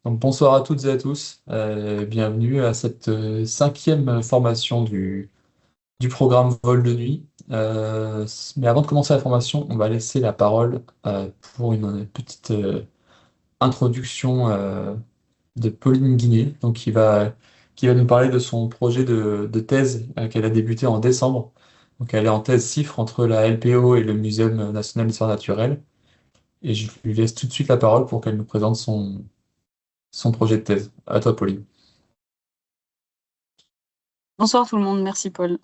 Donc, bonsoir à toutes et à tous. Bienvenue à cette cinquième formation du programme Vol de nuit. Mais avant de commencer la formation, on va laisser la parole pour une petite introduction de Pauline Guinet, donc qui va nous parler de son projet de thèse qu'elle a débuté en décembre. Donc, elle est en thèse CIFRE entre la LPO et le Muséum national d'histoire naturelle. Et je lui laisse tout de suite la parole pour qu'elle nous présente son projet de thèse. À toi, Pauline. Bonsoir tout le monde, merci Paul.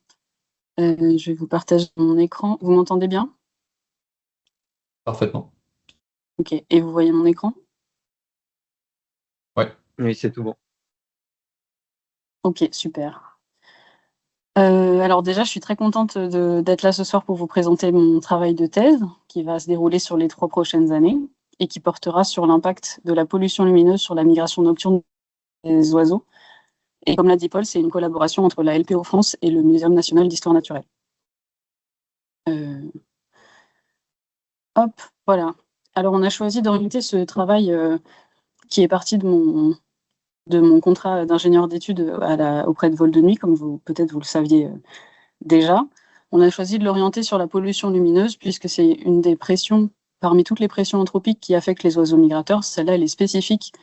Je vais vous partager mon écran. Vous m'entendez bien? Parfaitement. Ok. Et vous voyez mon écran? Ouais. Oui, c'est tout bon. Ok, super. Alors déjà, je suis très contente d'être là ce soir pour vous présenter mon travail de thèse qui va se dérouler sur les 3 prochaines années et qui portera sur l'impact de la pollution lumineuse sur la migration nocturne des oiseaux. Et comme l'a dit Paul, c'est une collaboration entre la LPO France et le Muséum national d'histoire naturelle. Hop, voilà. Alors on a choisi d'orienter ce travail qui est parti de mon contrat d'ingénieur d'études auprès de Vol de Nuit, comme peut-être vous le saviez déjà. On a choisi de l'orienter sur la pollution lumineuse, puisque c'est une des pressions, parmi toutes les pressions anthropiques qui affectent les oiseaux migrateurs, celle-là, elle est spécifique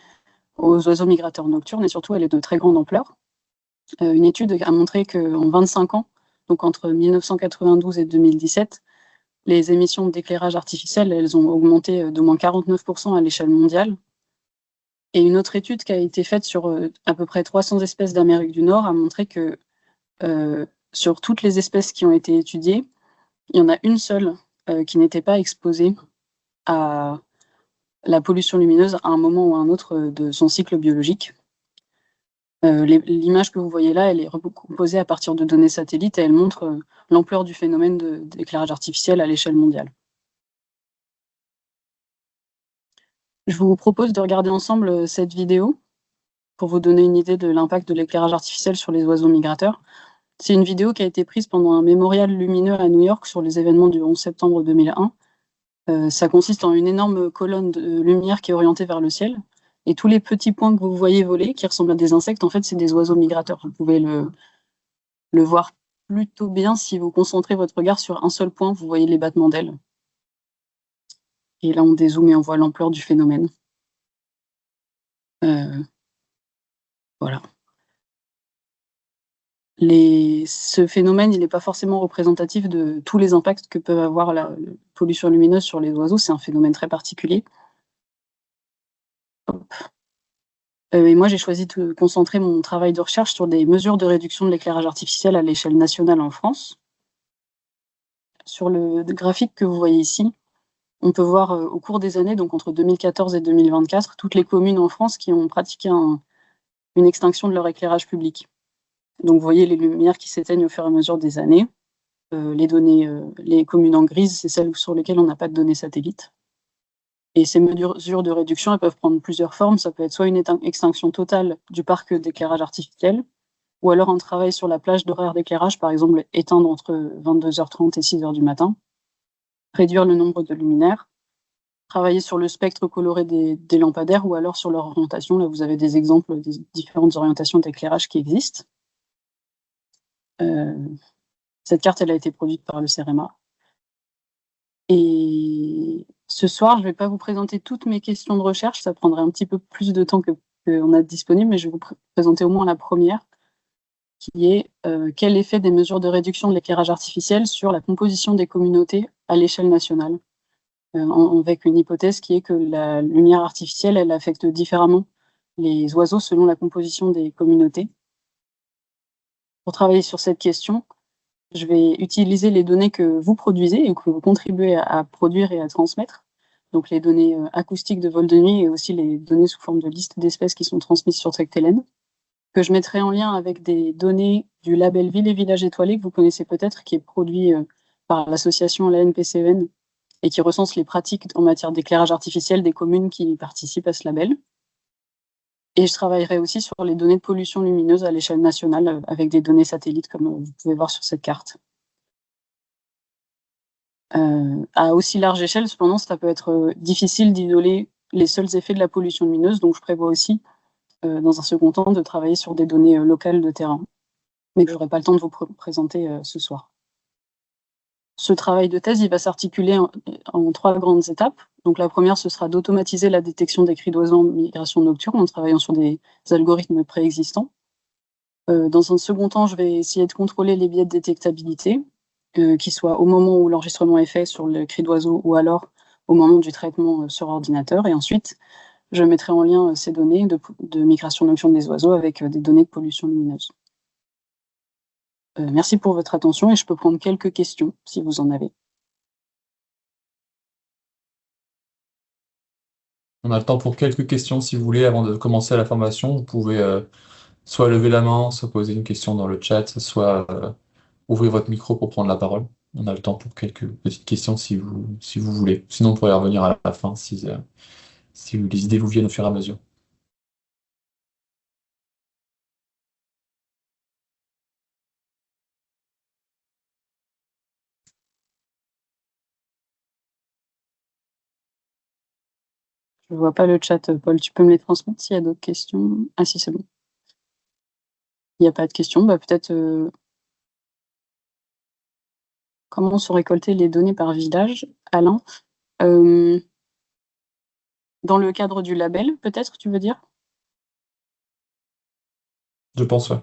aux oiseaux migrateurs nocturnes, et surtout, elle est de très grande ampleur. Une étude a montré qu'en 25 ans, donc entre 1992 et 2017, les émissions d'éclairage artificiel, elles ont augmenté d'au moins 49% à l'échelle mondiale. Et une autre étude qui a été faite sur à peu près 300 espèces d'Amérique du Nord a montré que sur toutes les espèces qui ont été étudiées, il y en a une seule qui n'était pas exposée à la pollution lumineuse à un moment ou à un autre de son cycle biologique. L'image que vous voyez là, elle est recomposée à partir de données satellites et elle montre l'ampleur du phénomène d'éclairage artificiel à l'échelle mondiale. Je vous propose de regarder ensemble cette vidéo pour vous donner une idée de l'impact de l'éclairage artificiel sur les oiseaux migrateurs. C'est une vidéo qui a été prise pendant un mémorial lumineux à New York sur les événements du 11 septembre 2001. Ça consiste en une énorme colonne de lumière qui est orientée vers le ciel. Et tous les petits points que vous voyez voler, qui ressemblent à des insectes, en fait, c'est des oiseaux migrateurs. Vous pouvez le voir plutôt bien si vous concentrez votre regard sur un seul point, vous voyez les battements d'ailes. Et là, on dézoome et on voit l'ampleur du phénomène. Voilà. Ce phénomène, il n'est pas forcément représentatif de tous les impacts que peut avoir la pollution lumineuse sur les oiseaux. C'est un phénomène très particulier. Et moi, j'ai choisi de concentrer mon travail de recherche sur des mesures de réduction de l'éclairage artificiel à l'échelle nationale en France. Sur le graphique que vous voyez ici, on peut voir au cours des années, donc entre 2014 et 2024, toutes les communes en France qui ont pratiqué une extinction de leur éclairage public. Donc, vous voyez les lumières qui s'éteignent au fur et à mesure des années. Les communes en grise, c'est celles sur lesquelles on n'a pas de données satellites. Et ces mesures de réduction, elles peuvent prendre plusieurs formes. Ça peut être soit une extinction totale du parc d'éclairage artificiel, ou alors un travail sur la plage d'horaire d'éclairage, par exemple éteindre entre 22h30 et 6h du matin, réduire le nombre de luminaires, travailler sur le spectre coloré des lampadaires, ou alors sur leur orientation. Là, vous avez des exemples des différentes orientations d'éclairage qui existent. Cette carte, elle a été produite par le CEREMA. Et ce soir, je ne vais pas vous présenter toutes mes questions de recherche, ça prendrait un petit peu plus de temps qu'on a disponible, mais je vais vous présenter au moins la première, qui est quel effet des mesures de réduction de l'éclairage artificiel sur la composition des communautés à l'échelle nationale, avec une hypothèse qui est que la lumière artificielle, elle affecte différemment les oiseaux selon la composition des communautés. Pour travailler sur cette question, je vais utiliser les données que vous produisez et que vous contribuez à produire et à transmettre, donc les données acoustiques de vol de nuit et aussi les données sous forme de liste d'espèces qui sont transmises sur Tractelen, que je mettrai en lien avec des données du label Ville et Village Étoilés, que vous connaissez peut-être, qui est produit par l'association l'ANPCEN et qui recense les pratiques en matière d'éclairage artificiel des communes qui participent à ce label. Et je travaillerai aussi sur les données de pollution lumineuse à l'échelle nationale avec des données satellites, comme vous pouvez voir sur cette carte. À aussi large échelle, cependant, ça peut être difficile d'isoler les seuls effets de la pollution lumineuse, donc je prévois aussi dans un second temps, de travailler sur des données locales de terrain, mais que je n'aurai pas le temps de vous présenter ce soir. Ce travail de thèse, il va s'articuler en 3 grandes étapes. Donc la première, ce sera d'automatiser la détection des cris d'oiseaux en migration nocturne en travaillant sur des algorithmes préexistants. Dans un second temps, je vais essayer de contrôler les biais de détectabilité, qui soient au moment où l'enregistrement est fait sur le cri d'oiseau ou alors au moment du traitement sur ordinateur. Et ensuite, je mettrai en lien ces données de migration nocturne des oiseaux avec des données de pollution lumineuse. Merci pour votre attention et je peux prendre quelques questions si vous en avez. On a le temps pour quelques questions si vous voulez avant de commencer la formation. Vous pouvez soit lever la main, soit poser une question dans le chat, soit ouvrir votre micro pour prendre la parole. On a le temps pour quelques petites questions si vous voulez. Sinon, on pourrait y revenir à la fin si les idées vous viennent au fur et à mesure. Je ne vois pas le chat, Paul. Tu peux me les transmettre s'il y a d'autres questions? Ah si, c'est bon. Il n'y a pas de questions. Bah, peut-être comment sont récoltées les données par village, Alain? Dans le cadre du label, peut-être, tu veux dire? Je pense, ouais.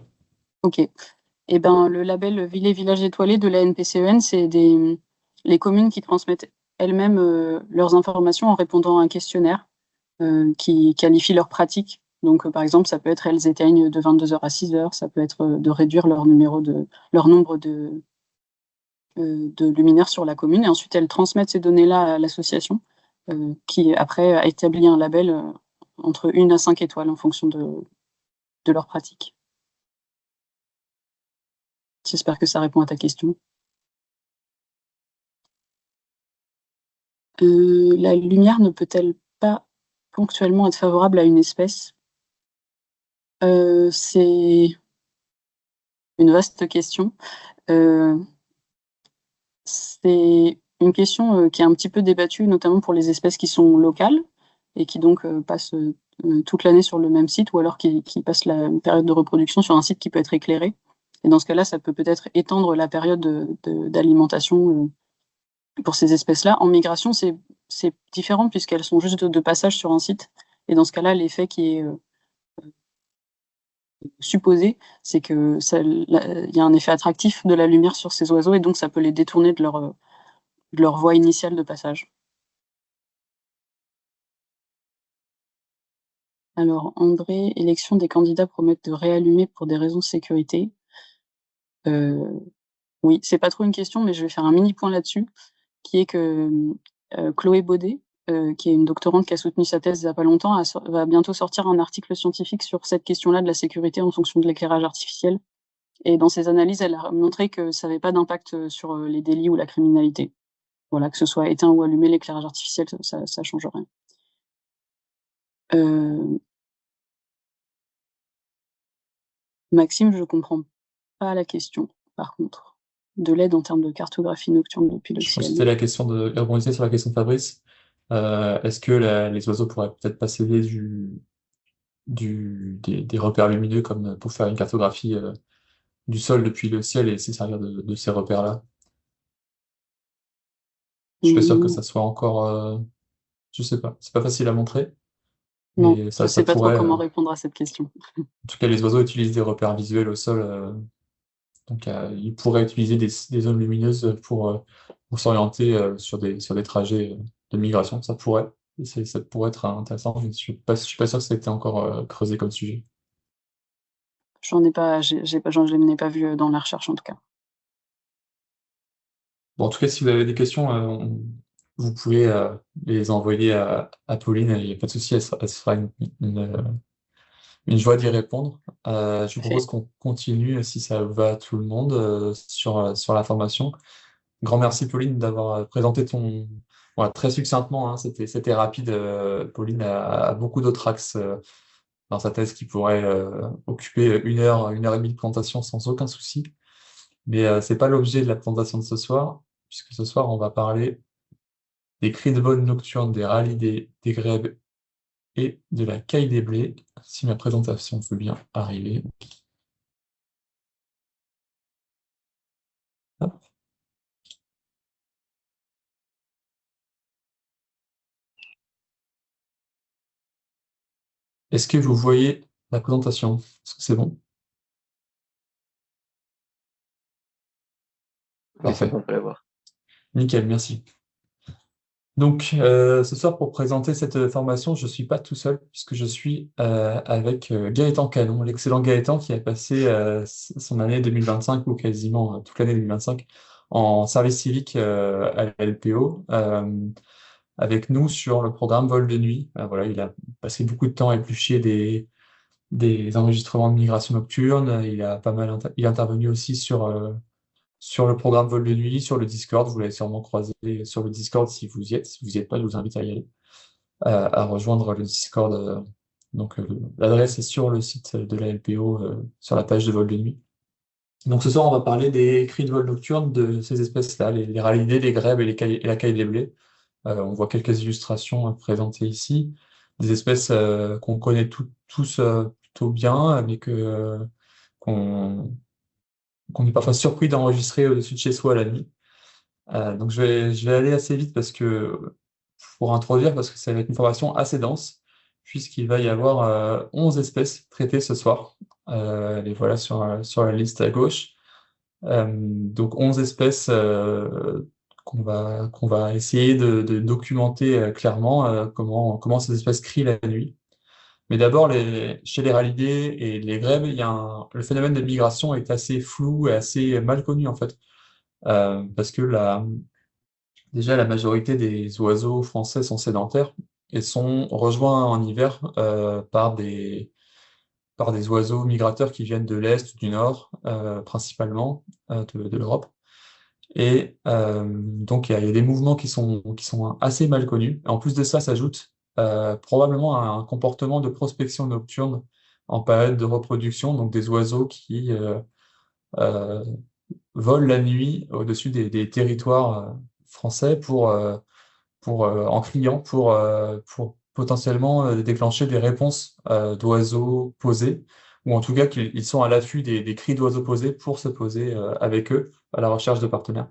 Ok. Eh ben, le label Ville et Villages étoilés de la NPCEN, c'est les communes qui transmettent elles-mêmes leurs informations en répondant à un questionnaire qui qualifie leurs pratiques. Donc, par exemple, ça peut être elles éteignent de 22h à 6h, ça peut être de réduire leur nombre de luminaires sur la commune. Et ensuite, elles transmettent ces données-là à l'association qui, après, a établi un label entre 1 à 5 étoiles en fonction de leur pratique. J'espère que ça répond à ta question. La lumière ne peut-elle pas ponctuellement être favorable à une espèce? C'est une vaste question. C'est une question qui est un petit peu débattue, notamment pour les espèces qui sont locales et qui donc passent toute l'année sur le même site ou alors qui passent la période de reproduction sur un site qui peut être éclairé. Et dans ce cas-là, ça peut peut-être étendre la période d'alimentation pour ces espèces-là. En migration, c'est différent puisqu'elles sont juste de passage sur un site. Et dans ce cas-là, l'effet qui est supposé, c'est que il y a un effet attractif de la lumière sur ces oiseaux et donc ça peut les détourner de leur voie initiale de passage. Alors, André, élection des candidats promettent de réallumer pour des raisons de sécurité. Oui, c'est pas trop une question, mais je vais faire un mini point là-dessus, qui est que Chloé Baudet, qui est une doctorante qui a soutenu sa thèse il n'y a pas longtemps, va bientôt sortir un article scientifique sur cette question-là de la sécurité en fonction de l'éclairage artificiel. Et dans ses analyses, elle a montré que ça n'avait pas d'impact sur les délits ou la criminalité. Voilà, que ce soit éteint ou allumé, l'éclairage artificiel, ça change rien. Maxime, je comprends pas la question, par contre. De l'aide en termes de cartographie nocturne depuis le Je pense que ciel. c'était la question de rebondir sur la question de Fabrice. Est-ce que les oiseaux pourraient peut-être passer des repères lumineux comme pour faire une cartographie du sol depuis le ciel et se servir de ces repères-là? Je suis pas sûr que ça soit encore. Je sais pas. C'est pas facile à montrer, Non, mais je ça sais pas trop pourrait. comment répondre à cette question. En tout cas, les oiseaux utilisent des repères visuels au sol, donc ils pourraient utiliser des zones lumineuses pour s'orienter sur des trajets de migration. Ça pourrait. Ça pourrait être intéressant, mais je suis pas sûr que ça ait été encore creusé comme sujet. Je n'ai pas vu dans la recherche en tout cas. Bon, en tout cas, si vous avez des questions, vous pouvez les envoyer à Pauline, il n'y a pas de souci, elle sera une joie d'y répondre. Je vous propose qu'on continue, si ça va à tout le monde, sur la formation. Grand merci, Pauline, d'avoir présenté voilà, très succinctement, hein, c'était rapide. Pauline a beaucoup d'autres axes dans sa thèse qui pourraient occuper une heure et demie de présentation sans aucun souci. Mais c'est pas l'objet de la présentation de ce soir, puisque ce soir, on va parler des cris de vol nocturnes, des rallyes, des grèves et de la caille des blés, si ma présentation veut bien arriver. Hop. Est-ce que vous voyez la présentation? Est-ce que c'est bon? Oui, c'est Parfait. bon, on peut la voir. Nickel, merci. Donc, ce soir, pour présenter cette formation, je ne suis pas tout seul, puisque je suis avec Gaëtan Canon, l'excellent Gaëtan qui a passé son année 2025, ou quasiment toute l'année 2025, en service civique à la LPO, avec nous sur le programme Vol de nuit. Voilà, il a passé beaucoup de temps à éplucher des enregistrements de migration nocturne. Il a pas mal il est intervenu aussi sur le programme Vol de nuit, sur le Discord. Vous l'avez sûrement croisé sur le Discord si vous y êtes. Si vous n'y êtes pas, je vous invite à y aller, à rejoindre le Discord. Donc, l'adresse est sur le site de la LPO, sur la page de Vol de nuit. Donc, ce soir, on va parler des cris de vol nocturne de ces espèces-là, les ralidés, les grèbes et, et la caille des blés. On voit quelques illustrations présentées ici, des espèces qu'on connaît tous plutôt bien, mais qu'on est parfois surpris d'enregistrer au-dessus de chez soi la nuit. Donc je vais aller assez vite pour introduire, parce que ça va être une formation assez dense, puisqu'il va y avoir 11 espèces traitées ce soir. Les voilà sur la liste à gauche. Donc 11 espèces qu'on va essayer de documenter clairement comment ces espèces crient la nuit. Mais d'abord, chez les ralidés et les grèbes, le phénomène de migration est assez flou et assez mal connu en fait. Parce que déjà la majorité des oiseaux français sont sédentaires et sont rejoints en hiver par des oiseaux migrateurs qui viennent de l'Est ou du Nord, principalement de l'Europe. Et donc il y a des mouvements qui sont assez mal connus. En plus de ça, s'ajoute probablement un comportement de prospection nocturne en période de reproduction, donc des oiseaux qui euh, volent la nuit au-dessus des territoires français en criant pour potentiellement déclencher des réponses d'oiseaux posés, ou en tout cas qu'ils ils sont à l'affût des cris d'oiseaux posés pour se poser avec eux à la recherche de partenaires.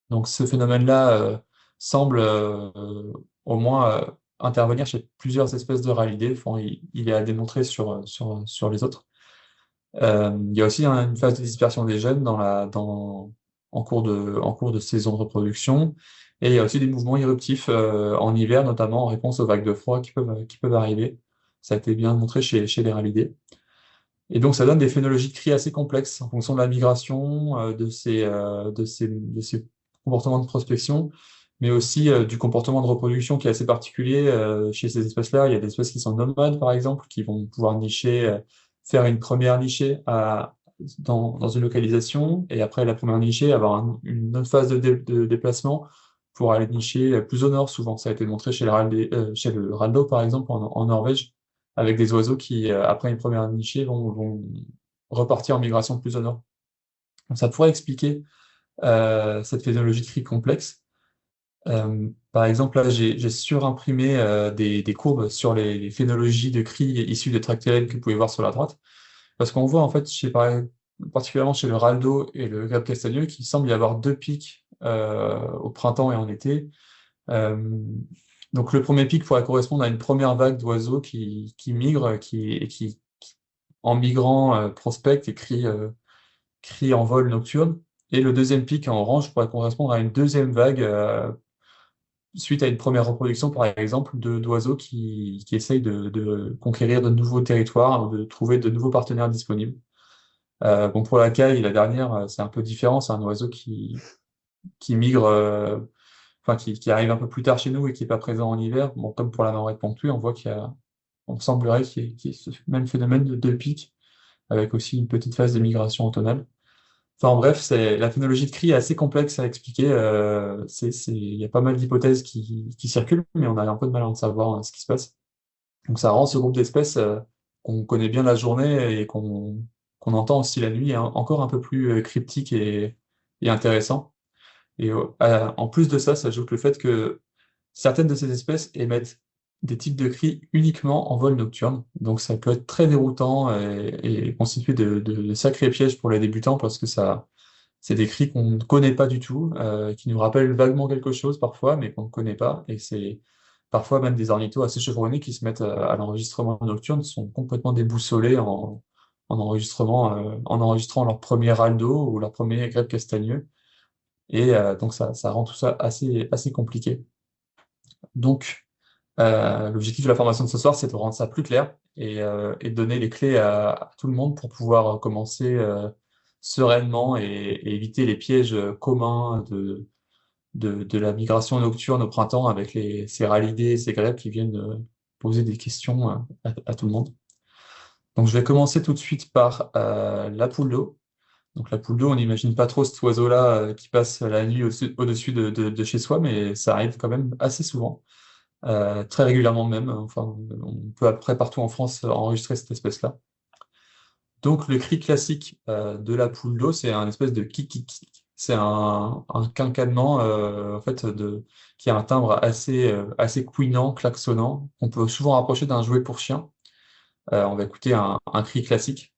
Donc ce phénomène-là semble au moins intervenir chez plusieurs espèces de ralidés. Enfin, il est à démontrer sur les autres. Il y a aussi une phase de dispersion des jeunes en cours de saison de reproduction. Et il y a aussi des mouvements éruptifs en hiver, notamment en réponse aux vagues de froid qui peuvent arriver. Ça a été bien montré chez les ralidés. Et donc, ça donne des phénologies de cris assez complexes en fonction de la migration, de ces comportements de prospection, mais aussi du comportement de reproduction qui est assez particulier chez ces espèces-là. Il y a des espèces qui sont nomades, par exemple, qui vont pouvoir nicher, faire une première nichée dans une localisation, et après la première nichée, avoir une autre phase de déplacement pour aller nicher plus au nord, souvent. Ça a été montré chez le raldo, par exemple, en Norvège, avec des oiseaux qui, après une première nichée, vont repartir en migration plus au nord. Donc, ça pourrait expliquer cette phénologie de cri complexe. Par exemple, là, j'ai surimprimé des courbes sur les phénologies de cris issues de tractérines que vous pouvez voir sur la droite, parce qu'on voit en fait, particulièrement chez le raldo et le grèbe castagneux, qu'il semble y avoir deux pics au printemps et en été. Euh, donc le premier pic pourrait correspondre à une première vague d'oiseaux qui migrent en migrant, prospectent et crient en vol nocturne. Et le deuxième pic en orange pourrait correspondre à une deuxième vague suite à une première reproduction, par exemple, d'oiseaux qui essayent de conquérir de nouveaux territoires ou de trouver de nouveaux partenaires disponibles. Bon, pour la caille, la dernière, c'est un peu différent. C'est un oiseau qui migre, qui arrive un peu plus tard chez nous et qui n'est pas présent en hiver. Bon, comme pour la marette ponctuée, on voit on semblerait qu'il y ait ce même phénomène de pic, avec aussi une petite phase de migration automnale. Enfin bref, la phénologie de cri est assez complexe à expliquer. Il y a pas mal d'hypothèses qui circulent, mais on a un peu de mal à en savoir ce qui se passe. Donc ça rend ce groupe d'espèces qu'on connaît bien la journée et qu'on entend aussi la nuit encore un peu plus cryptique et intéressant. Et en plus de ça, s'ajoute le fait que certaines de ces espèces émettent des types de cris uniquement en vol nocturne. Donc ça peut être très déroutant et constituer de sacrés pièges pour les débutants parce que c'est des cris qu'on ne connaît pas du tout, qui nous rappellent vaguement quelque chose parfois, mais qu'on ne connaît pas. Et c'est parfois même des ornithos assez chevronnés qui se mettent à l'enregistrement nocturne, sont complètement déboussolés en enregistrant leur premier aldo ou leur premier grec castagneux. Et donc ça rend tout ça assez compliqué. Donc, l'objectif de la formation de ce soir, c'est de rendre ça plus clair et de donner les clés à tout le monde pour pouvoir commencer sereinement et éviter les pièges communs de la migration nocturne au printemps avec ces ralidés et ces grèves qui viennent poser des questions à tout le monde. Donc, je vais commencer tout de suite par la poule d'eau. Donc, la poule d'eau, on n'imagine pas trop cet oiseau-là qui passe la nuit au-dessus de chez soi, mais ça arrive quand même assez souvent. Très régulièrement même. Enfin, on peut après partout en France enregistrer cette espèce-là. Donc le cri classique de la poule d'eau, c'est un espèce de kikiki. C'est un quinquennement en fait qui a un timbre assez couinant, klaxonnant, qu'on peut souvent rapprocher d'un jouet pour chien. On va écouter un cri classique.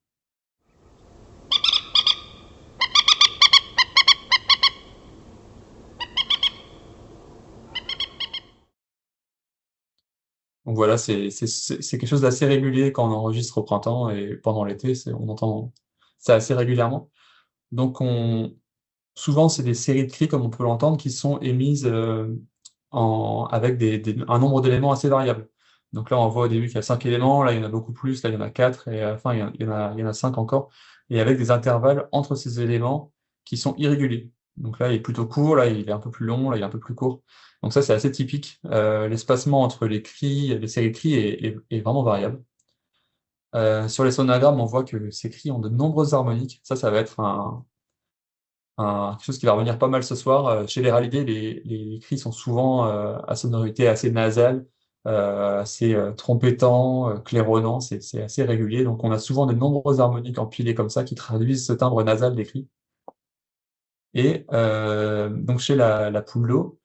Donc voilà, c'est quelque chose d'assez régulier quand on enregistre au printemps et pendant l'été, on entend ça assez régulièrement. Donc souvent, c'est des séries de cris, comme on peut l'entendre, qui sont émises avec un nombre d'éléments assez variable. Donc là, on voit au début qu'il y a 5 éléments, là, il y en a beaucoup plus, là, il y en a 4, et à la fin, il y en a 5 encore, et avec des intervalles entre ces éléments qui sont irréguliers. Donc là, il est plutôt court, là, il est un peu plus long, là, il est un peu plus court. Donc ça, c'est assez typique. L'espacement entre les séries de cris est vraiment variable. Sur les sonagrammes, on voit que ces cris ont de nombreuses harmoniques. Ça va être quelque chose qui va revenir pas mal ce soir. Chez les ralidés, les cris sont souvent à sonorité assez nasale, assez trompettant, claironnant, c'est assez régulier. Donc on a souvent de nombreuses harmoniques empilées comme ça qui traduisent ce timbre nasal des cris. Et donc chez la poule d'eau,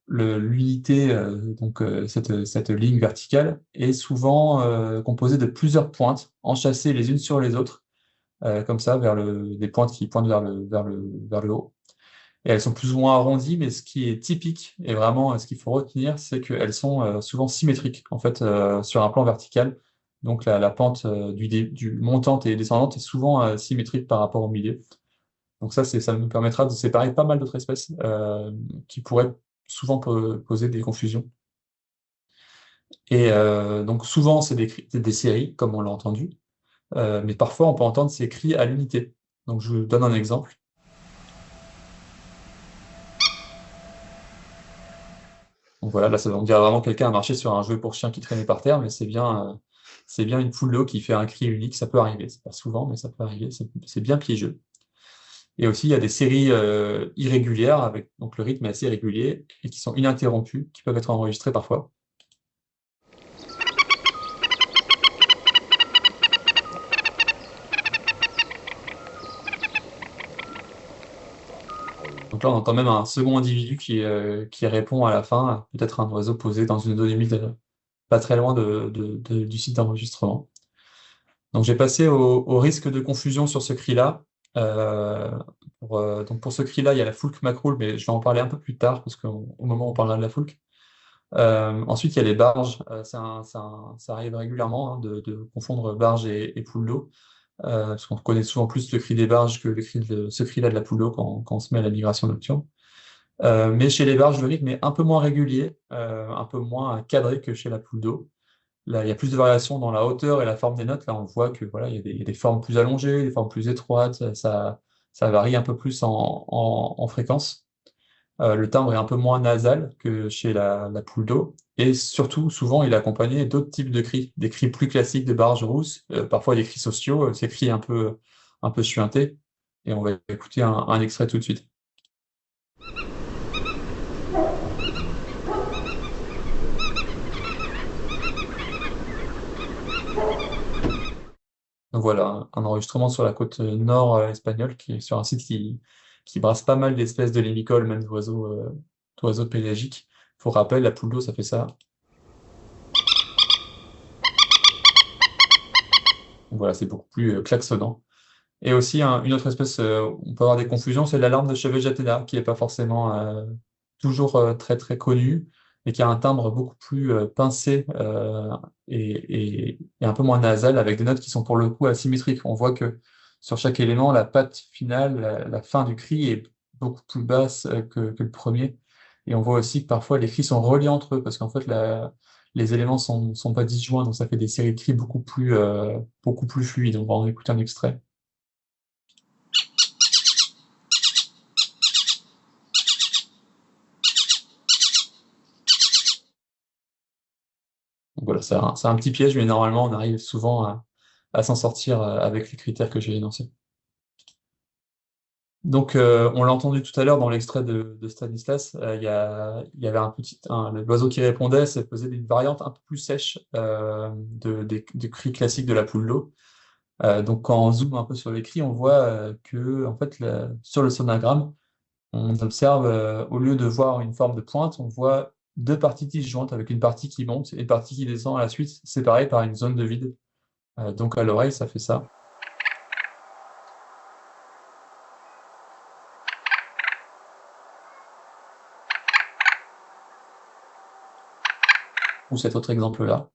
l'unité, donc cette ligne verticale, est souvent composée de plusieurs pointes enchâssées les unes sur les autres, comme ça, des pointes qui pointent vers le haut. Et elles sont plus ou moins arrondies, mais ce qui est typique, et vraiment ce qu'il faut retenir, c'est qu'elles sont souvent symétriques, en fait, sur un plan vertical. Donc la pente du montante et descendante est souvent symétrique par rapport au milieu. Donc ça nous permettra de séparer pas mal d'autres espèces qui pourraient souvent poser des confusions. Et donc souvent, c'est des séries, comme on l'a entendu, mais parfois on peut entendre ces cris à l'unité. Donc je vous donne un exemple. Donc voilà, là, on dirait vraiment quelqu'un a marché sur un jouet pour chien qui traînait par terre, mais c'est bien une poule d'eau qui fait un cri unique. Ça peut arriver, c'est pas souvent, mais ça peut arriver. C'est bien piégeux. Et aussi, il y a des séries irrégulières, donc le rythme est assez régulier, et qui sont ininterrompues, qui peuvent être enregistrées parfois. Donc là, on entend même un second individu qui répond à la fin, peut-être un oiseau posé dans une zone humide pas très loin du site d'enregistrement. Donc j'ai passé au risque de confusion sur ce cri-là. Euh, donc pour ce cri-là, il y a la foulque macroule, mais je vais en parler un peu plus tard, parce qu'au moment où on parlera de la foulque. Ensuite, il y a les barges. Ça arrive régulièrement de confondre barge et poule d'eau, parce qu'on connaît souvent plus le cri des barges que ce cri-là de la poule d'eau quand on se met à la migration nocturne. Mais chez les barges, le rythme est un peu moins régulier, un peu moins cadré que chez la poule d'eau. Là, il y a plus de variations dans la hauteur et la forme des notes. Là, on voit que voilà, il y a des formes plus allongées, des formes plus étroites. Ça varie un peu plus en fréquence. Le timbre est un peu moins nasal que chez la poule d'eau. Et surtout, souvent, il est accompagné d'autres types de cris, des cris plus classiques de barge rousse, parfois des cris sociaux, ces cris un peu suintés. Et on va écouter un extrait tout de suite. Donc voilà, un enregistrement sur la côte nord espagnole, qui est sur un site qui brasse pas mal d'espèces de limicoles, même d'oiseaux pélagiques. Pour rappel, la poule d'eau, ça fait ça. Donc voilà, c'est beaucoup plus klaxonnant. Et aussi, une autre espèce, on peut avoir des confusions, c'est l'alarme de chevet Jatena, qui n'est pas forcément toujours très très connue, mais qui a un timbre beaucoup plus pincé et un peu moins nasal, avec des notes qui sont pour le coup asymétriques. On voit que sur chaque élément, la patte finale, la fin du cri est beaucoup plus basse que le premier. Et on voit aussi que parfois les cris sont reliés entre eux, parce qu'en fait, les éléments sont pas disjoints, donc ça fait des séries de cris beaucoup plus fluides. On va en écouter un extrait. Donc voilà, c'est un petit piège, mais normalement, on arrive souvent à s'en sortir avec les critères que j'ai énoncés. Donc, on l'a entendu tout à l'heure dans l'extrait de Stanislas, il y avait l'oiseau qui répondait, ça faisait une variante un peu plus sèche des cris classiques de la poule d'eau. Donc, quand on zoome un peu sur les cris, on voit que, en fait, sur le sonogramme, on observe, au lieu de voir une forme de pointe, on voit deux parties disjointes avec une partie qui monte et une partie qui descend à la suite, séparées par une zone de vide. Donc à l'oreille, ça fait ça. Ou cet autre exemple-là.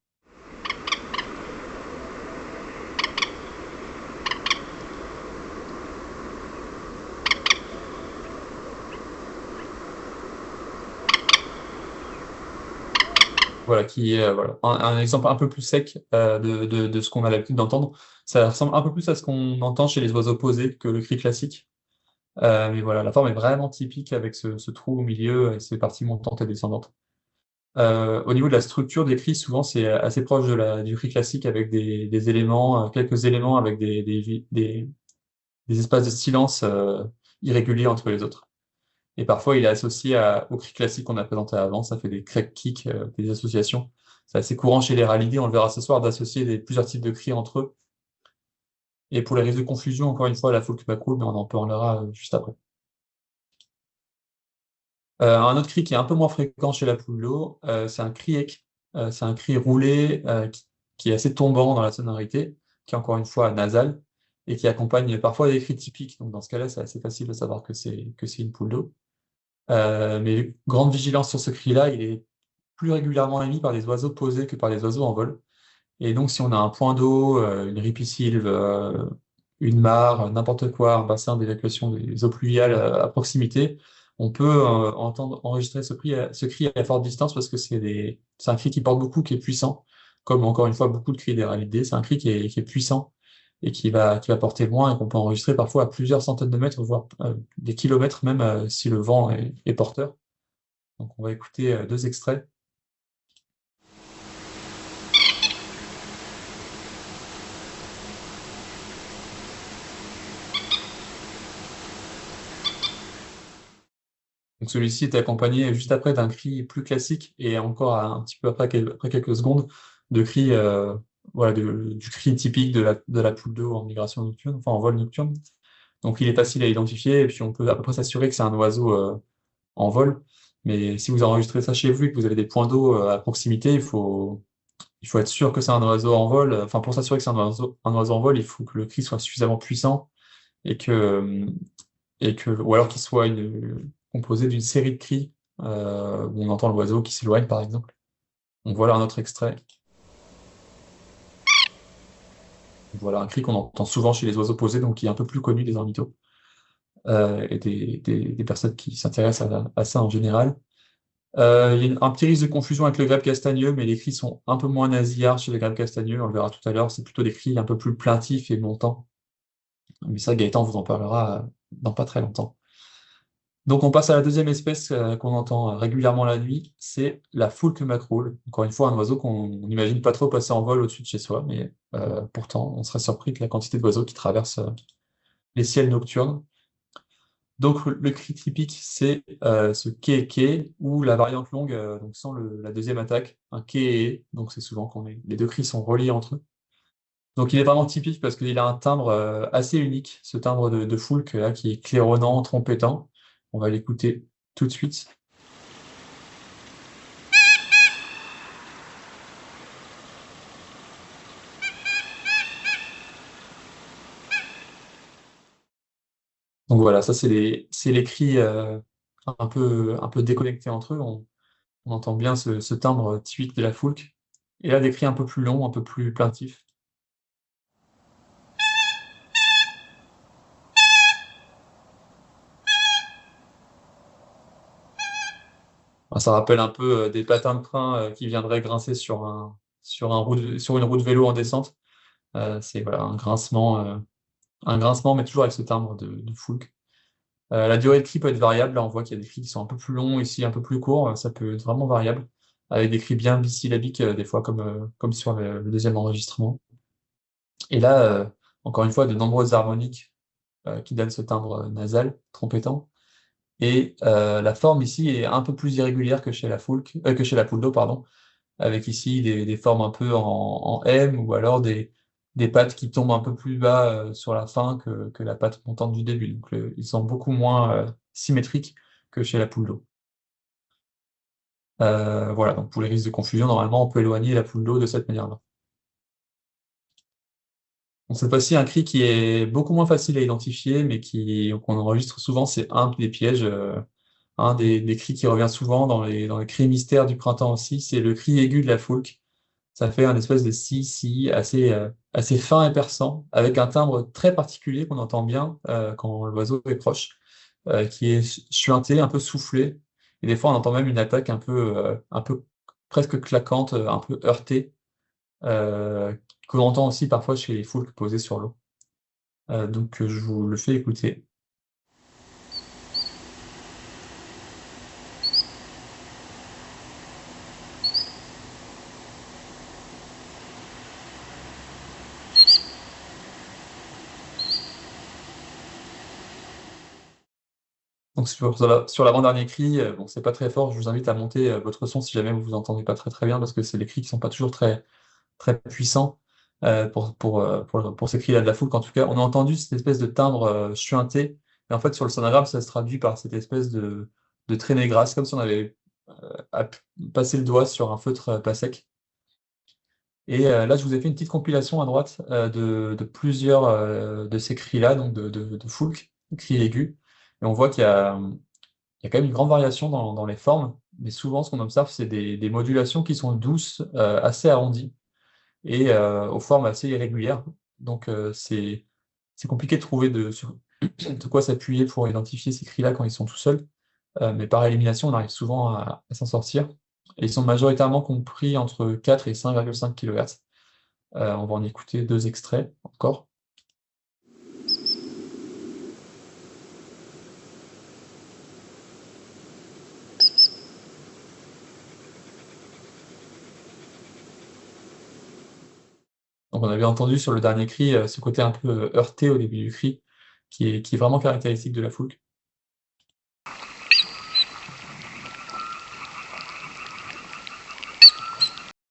Voilà, qui est voilà, un exemple un peu plus sec de ce qu'on a l'habitude d'entendre. Ça ressemble un peu plus à ce qu'on entend chez les oiseaux posés que le cri classique. Mais voilà, la forme est vraiment typique avec ce trou au milieu et ces parties montantes et descendantes. Au niveau de la structure des cris, souvent c'est assez proche du cri classique avec des éléments, quelques éléments avec des espaces de silence irréguliers entre les autres. Et parfois, il est associé au cri classique qu'on a présenté avant. Ça fait des crack kicks, des associations. C'est assez courant chez les rallydés, on le verra ce soir, d'associer plusieurs types de cris entre eux. Et pour les risques de confusion, encore une fois, la folk macro, mais on en parlera juste après. Un autre cri qui est un peu moins fréquent chez la poule d'eau, c'est un criec. C'est un cri roulé qui est assez tombant dans la sonorité, qui est encore une fois nasal, et qui accompagne parfois des cris typiques. Donc dans ce cas-là, c'est assez facile de savoir que c'est une poule d'eau. Mais grande vigilance sur ce cri-là, il est plus régulièrement émis par des oiseaux posés que par des oiseaux en vol. Et donc, si on a un point d'eau, une ripisylve, une mare, n'importe quoi, un bassin d'évacuation des eaux pluviales à proximité, on peut enregistrer ce cri à forte distance parce que c'est un cri qui porte beaucoup, qui est puissant, comme encore une fois beaucoup de cris des rallydés. C'est un cri qui est puissant et qui va porter loin et qu'on peut enregistrer parfois à plusieurs centaines de mètres, voire des kilomètres même si le vent est porteur. Donc, on va écouter deux extraits. Donc celui-ci est accompagné juste après d'un cri plus classique et encore un petit peu après quelques secondes de cri, voilà, du cri typique de la poule d'eau en migration nocturne, enfin en vol nocturne. Donc il est facile à identifier et puis on peut à peu près s'assurer que c'est un oiseau en vol. Mais si vous enregistrez ça chez vous et que vous avez des points d'eau à proximité, il faut être sûr que c'est un oiseau en vol. Enfin, pour s'assurer que c'est un oiseau en vol, il faut que le cri soit suffisamment puissant et ou alors qu'il soit composé d'une série de cris où on entend l'oiseau qui s'éloigne, par exemple. Donc voilà un autre extrait. Voilà un cri qu'on entend souvent chez les oiseaux posés, donc qui est un peu plus connu des ornithos et des personnes qui s'intéressent à ça en général. Il y a un petit risque de confusion avec le grèbe castagneux, mais les cris sont un peu moins nasillards chez le grèbe castagneux, on le verra tout à l'heure, c'est plutôt des cris un peu plus plaintifs et montants. Mais ça, Gaëtan vous en parlera dans pas très longtemps. Donc on passe à la deuxième espèce qu'on entend régulièrement la nuit, c'est la foulque macroule. Encore une fois, un oiseau qu'on n'imagine pas trop passer en vol au-dessus de chez soi, mais pourtant on serait surpris de la quantité d'oiseaux qui traversent les ciels nocturnes. Donc le cri typique, c'est ce ké ou la variante longue, donc sans la deuxième attaque, un ké, donc c'est souvent quand les deux cris sont reliés entre eux. Donc il est vraiment typique parce qu'il a un timbre assez unique, ce timbre de foulque là, qui est claironnant, trompettant. On va l'écouter tout de suite. Donc voilà, ça c'est les cris un peu déconnectés entre eux. On entend bien ce timbre typique de la foulque. Et là, des cris un peu plus longs, un peu plus plaintifs. Enfin, ça rappelle un peu des patins de train qui viendraient grincer sur une roue de vélo en descente. C'est voilà, un grincement, mais toujours avec ce timbre de foulque. La durée de cri peut être variable. Là, on voit qu'il y a des cris qui sont un peu plus longs, ici un peu plus courts. Ça peut être vraiment variable, avec des cris bien bisyllabiques des fois, comme sur le deuxième enregistrement. Et là, encore une fois, de nombreuses harmoniques qui donnent ce timbre nasal, trompettant. Et la forme ici est un peu plus irrégulière que chez la poule d'eau, pardon, avec ici des formes un peu en M ou alors des pattes qui tombent un peu plus bas sur la fin que la patte montante du début. Donc ils sont beaucoup moins symétriques que chez la poule d'eau. Voilà, donc pour les risques de confusion, normalement, on peut éloigner la poule d'eau de cette manière-là. Donc cette fois-ci, un cri qui est beaucoup moins facile à identifier, mais qu'on enregistre souvent, c'est un des pièges, un des cris qui revient souvent dans les cris mystères du printemps aussi, c'est le cri aigu de la foulque. Ça fait un espèce de si assez fin et perçant, avec un timbre très particulier qu'on entend bien quand l'oiseau est proche, qui est suinté, un peu soufflé. Et des fois, on entend même une attaque un peu presque claquante, un peu heurtée, euh, qu'on entend aussi parfois chez les foulques posées sur l'eau. Donc, je vous le fais écouter. Donc, sur l'avant-dernier cri, bon, c'est pas très fort. Je vous invite à monter votre son si jamais vous vous entendez pas très très bien, parce que c'est les cris qui sont pas toujours très puissant pour ces cris-là de la foule. En tout cas, on a entendu cette espèce de timbre chuinté, et en fait, sur le sonogramme, ça se traduit par cette espèce de traînée grasse, comme si on avait passé le doigt sur un feutre pas sec. Et là, je vous ai fait une petite compilation à droite de plusieurs de ces cris-là, donc de foulques, cris aigus. Et on voit il y a quand même une grande variation dans les formes, mais souvent, ce qu'on observe, c'est des modulations qui sont douces, assez arrondies et aux formes assez irrégulières. Donc c'est compliqué de trouver de quoi s'appuyer pour identifier ces cris-là quand ils sont tout seuls. Mais par élimination, on arrive souvent à s'en sortir. Et ils sont majoritairement compris entre 4 et 5,5 kHz. On va en écouter deux extraits encore. Donc on avait entendu sur le dernier cri ce côté un peu heurté au début du cri, qui est vraiment caractéristique de la foulque.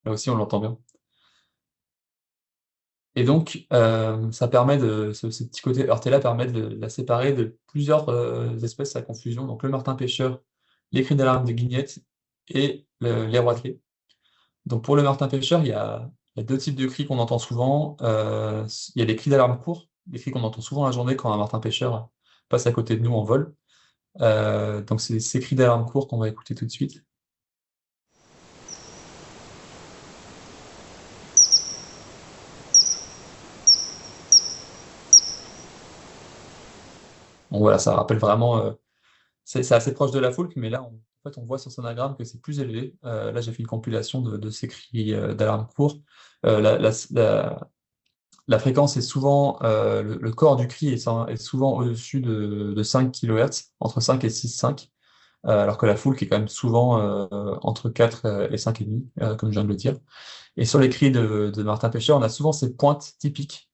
Là aussi, on l'entend bien. Et donc, ça permet ce petit côté heurté-là permet de la séparer de plusieurs espèces à confusion. Donc, le martin-pêcheur, les cris d'alarme de guignette et les roitelets. Donc, pour le martin-pêcheur, il y a deux types de cris qu'on entend souvent. Il y a les cris d'alarme courts, des cris qu'on entend souvent la journée quand un martin-pêcheur passe à côté de nous en vol. Donc, c'est ces cris d'alarme courts qu'on va écouter tout de suite. Donc, voilà, ça rappelle vraiment. C'est assez proche de la foulque, mais là, en fait, on voit sur son anagramme que c'est plus élevé. Là, j'ai fait une compilation de ces cris d'alarme court. La fréquence est souvent, le corps du cri est souvent au-dessus de 5 kHz, entre 5 et 6,5, alors que la foulque est quand même souvent entre 4 et 5,5, comme je viens de le dire. Et sur les cris de Martin Pêcheur, on a souvent ces pointes typiques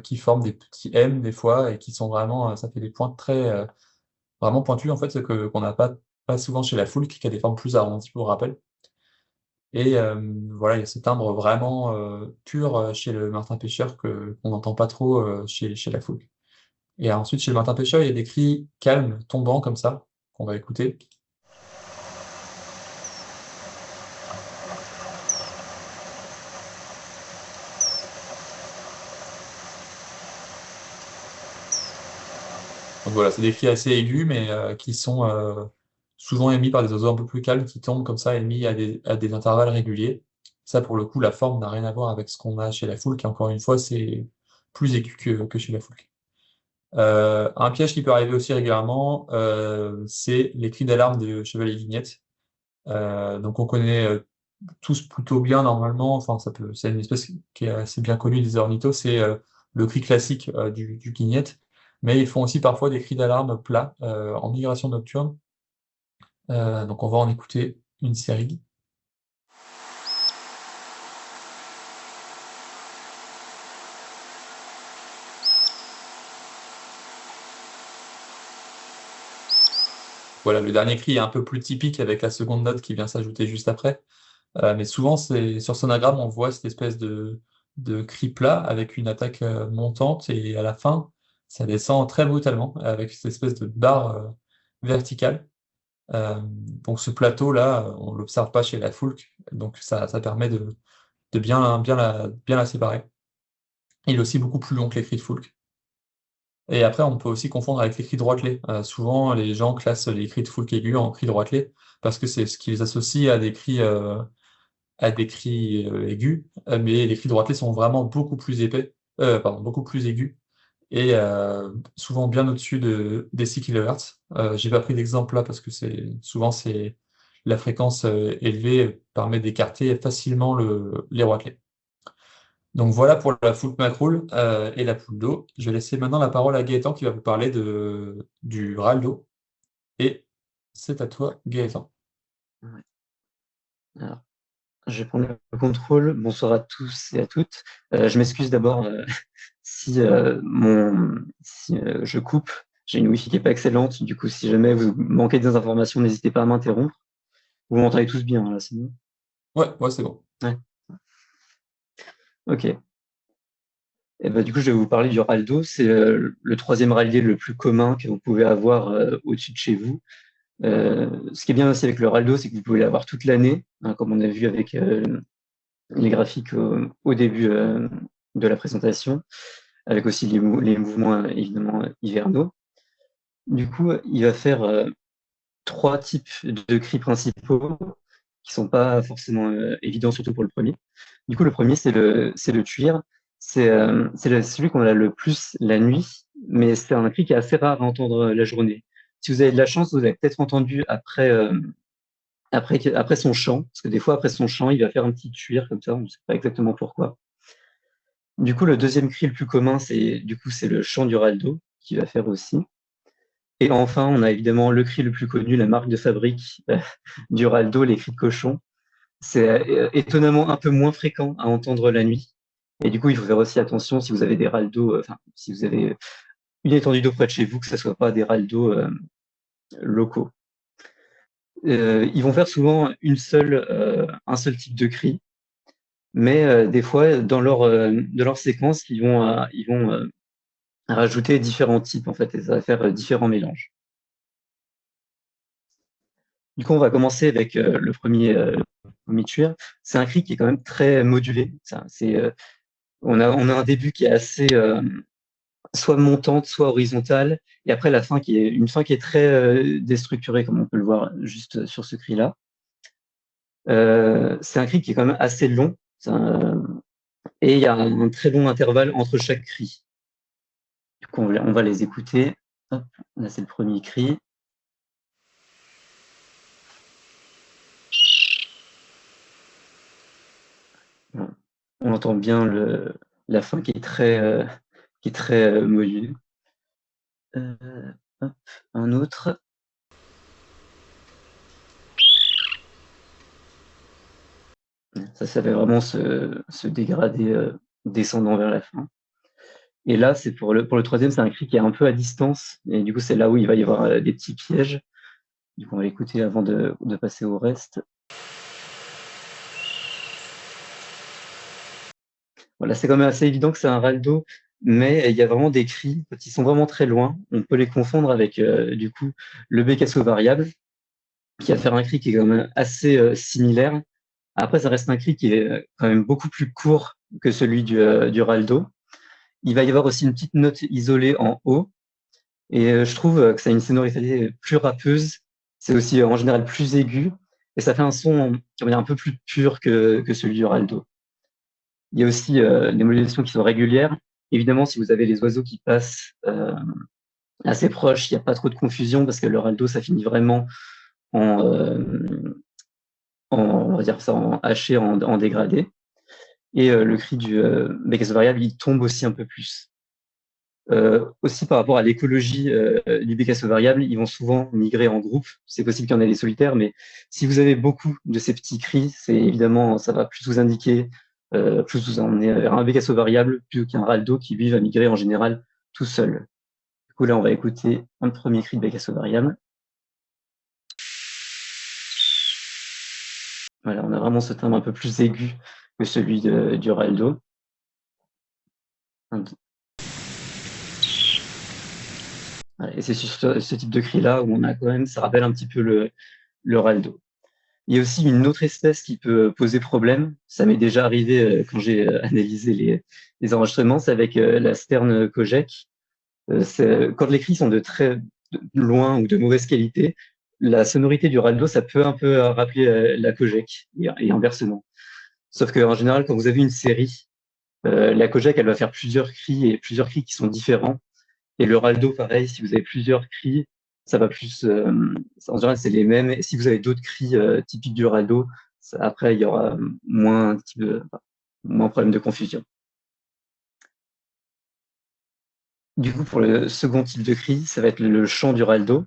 qui forment des petits M des fois et qui sont vraiment, ça fait des pointes vraiment pointu en fait, ce qu'on n'a pas souvent chez la foulque, qui a des formes plus arrondies pour rappel. Et voilà, il y a ce timbre vraiment pur chez le martin pêcheur qu'on n'entend pas trop chez la foulque. Et ensuite, chez le martin pêcheur, il y a des cris calmes, tombants comme ça, qu'on va écouter. Donc voilà, c'est des cris assez aigus, mais qui sont souvent émis par des oiseaux un peu plus calmes, qui tombent comme ça, émis à des intervalles réguliers. Ça, pour le coup, la forme n'a rien à voir avec ce qu'on a chez la foulque, et encore une fois, c'est plus aigu que chez la foulque. Un piège qui peut arriver aussi régulièrement, c'est les cris d'alarme de chevalier guignette. Donc on connaît tous plutôt bien normalement, enfin c'est une espèce qui est assez bien connue des ornithos, c'est le cri classique du guignette, mais ils font aussi parfois des cris d'alarme plats en migration nocturne. Donc on va en écouter une série. Voilà, le dernier cri est un peu plus typique avec la seconde note qui vient s'ajouter juste après. Mais souvent, sur Sonagramme, on voit cette espèce de cri plat avec une attaque montante et à la fin, ça descend très brutalement avec cette espèce de barre verticale. Donc ce plateau-là, on l'observe pas chez la Foulque, donc ça permet de bien la séparer. Il est aussi beaucoup plus long que les cris de Foulque. Et après, on peut aussi confondre avec les cris de roitelets. Souvent, les gens classent les cris de Foulque aigus en cris de roitelets parce que c'est ce qu'ils associent à des cris aigus, mais les cris de roitelets sont vraiment beaucoup plus épais, pardon, beaucoup plus aigus, et souvent bien au-dessus des 6 kHz. J'ai pas pris d'exemple là parce que c'est la fréquence élevée permet d'écarter facilement les roitelets. Donc voilà pour la foulque macroule et la poule d'eau. Je vais laisser maintenant la parole à Gaëtan qui va vous parler du râle-d'eau. Et c'est à toi, Gaëtan. Ouais. Alors, je vais prendre le contrôle. Bonsoir à tous et à toutes. Je m'excuse d'abord si, je coupe. J'ai une Wi-Fi qui n'est pas excellente. Du coup, si jamais vous manquez des informations, n'hésitez pas à m'interrompre. Vous m'entendez tous bien, là, c'est bon? Ouais, c'est bon. Ouais. Ok. Et ben, du coup, je vais vous parler du râle-d'eau. C'est le troisième râlier le plus commun que vous pouvez avoir au-dessus de chez vous. Ce qui est bien aussi avec le râle-d'eau, c'est que vous pouvez l'avoir toute l'année, hein, comme on a vu avec les graphiques au début de la présentation, avec aussi les mouvements évidemment hivernaux. Du coup, il va faire trois types de cris principaux qui sont pas forcément évidents, surtout pour le premier. Du coup, le premier, c'est le tuir. C'est celui qu'on a le plus la nuit, mais c'est un cri qui est assez rare à entendre la journée. Si vous avez de la chance, vous avez peut-être entendu après son chant, parce que des fois, après son chant, il va faire un petit tuir comme ça, on ne sait pas exactement pourquoi. Du coup, le deuxième cri le plus commun, c'est le chant du râle-d'eau qui va faire aussi. Et enfin, on a évidemment le cri le plus connu, la marque de fabrique du râle-d'eau, les cris de cochon. C'est étonnamment un peu moins fréquent à entendre la nuit. Et du coup, il faut faire aussi attention si vous avez des râles d'eau, si vous avez une étendue d'eau près de chez vous, que ce ne soit pas des râles d'eau locaux. Ils vont faire souvent un seul type de cri, mais des fois, de leur séquence, ils vont rajouter différents types, en fait, et ça va faire différents mélanges. Du coup, on va commencer avec le premier tueur. C'est un cri qui est quand même très modulé. On a un début qui est assez soit montante, soit horizontale, et après une fin qui est très déstructurée, comme on peut le voir juste sur ce cri-là. C'est un cri qui est quand même assez long, et il y a un très long intervalle entre chaque cri. Du coup, on va les écouter. Hop, là, c'est le premier cri. Bon, on entend bien la fin qui est très modulée. Hop, un autre. Ça fait vraiment se dégrader, descendant vers la fin. Et là, c'est pour le troisième, c'est un cri qui est un peu à distance. Et du coup, c'est là où il va y avoir des petits pièges. Du coup, on va l'écouter avant de passer au reste. Voilà, c'est quand même assez évident que c'est un râle-d'eau, mais il y a vraiment des cris, quand ils sont vraiment très loin, on peut les confondre avec du coup le bécasso variable, qui va faire un cri qui est quand même assez similaire. Après, ça reste un cri qui est quand même beaucoup plus court que celui du râle-d'eau. Il va y avoir aussi une petite note isolée en haut, Et je trouve que ça a une sonorité plus rappeuse. C'est aussi en général plus aigu. Et ça fait un son un peu plus pur que celui du Raldo. Il y a aussi les modulations qui sont régulières. Évidemment, si vous avez les oiseaux qui passent assez proches, il n'y a pas trop de confusion parce que le Raldo, ça finit vraiment on va dire ça, en haché, en dégradé. Et le cri du Bécasse variable, il tombe aussi un peu plus. Aussi par rapport à l'écologie du Bécasse variable, ils vont souvent migrer en groupe. C'est possible qu'il y en ait des solitaires, mais si vous avez beaucoup de ces petits cris, c'est évidemment, ça va plus vous indiquer, plus vous emmener vers un Bécasse variable plutôt qu'un Raldo qui, lui, va migrer en général tout seul. Du coup, là, on va écouter un premier cri de Bécasse variable. Voilà, on a vraiment ce timbre un peu plus aigu que celui du Raldo. Voilà, et c'est sur ce type de cri-là où on a quand même, ça rappelle un petit peu le Raldo. Il y a aussi une autre espèce qui peut poser problème. Ça m'est déjà arrivé quand j'ai analysé les enregistrements, c'est avec la sterne Kojek. Quand les cris sont de très loin ou de mauvaise qualité, la sonorité du Raldo, ça peut un peu rappeler la Kojek et inversement. Sauf qu'en général, quand vous avez une série, la Kojak, elle va faire plusieurs cris et plusieurs cris qui sont différents. Et le Raldo, pareil, si vous avez plusieurs cris, ça va plus. En général, c'est les mêmes. Et si vous avez d'autres cris typiques du Raldo, après, il y aura moins problème de confusion. Du coup, pour le second type de cri, ça va être le chant du Raldo.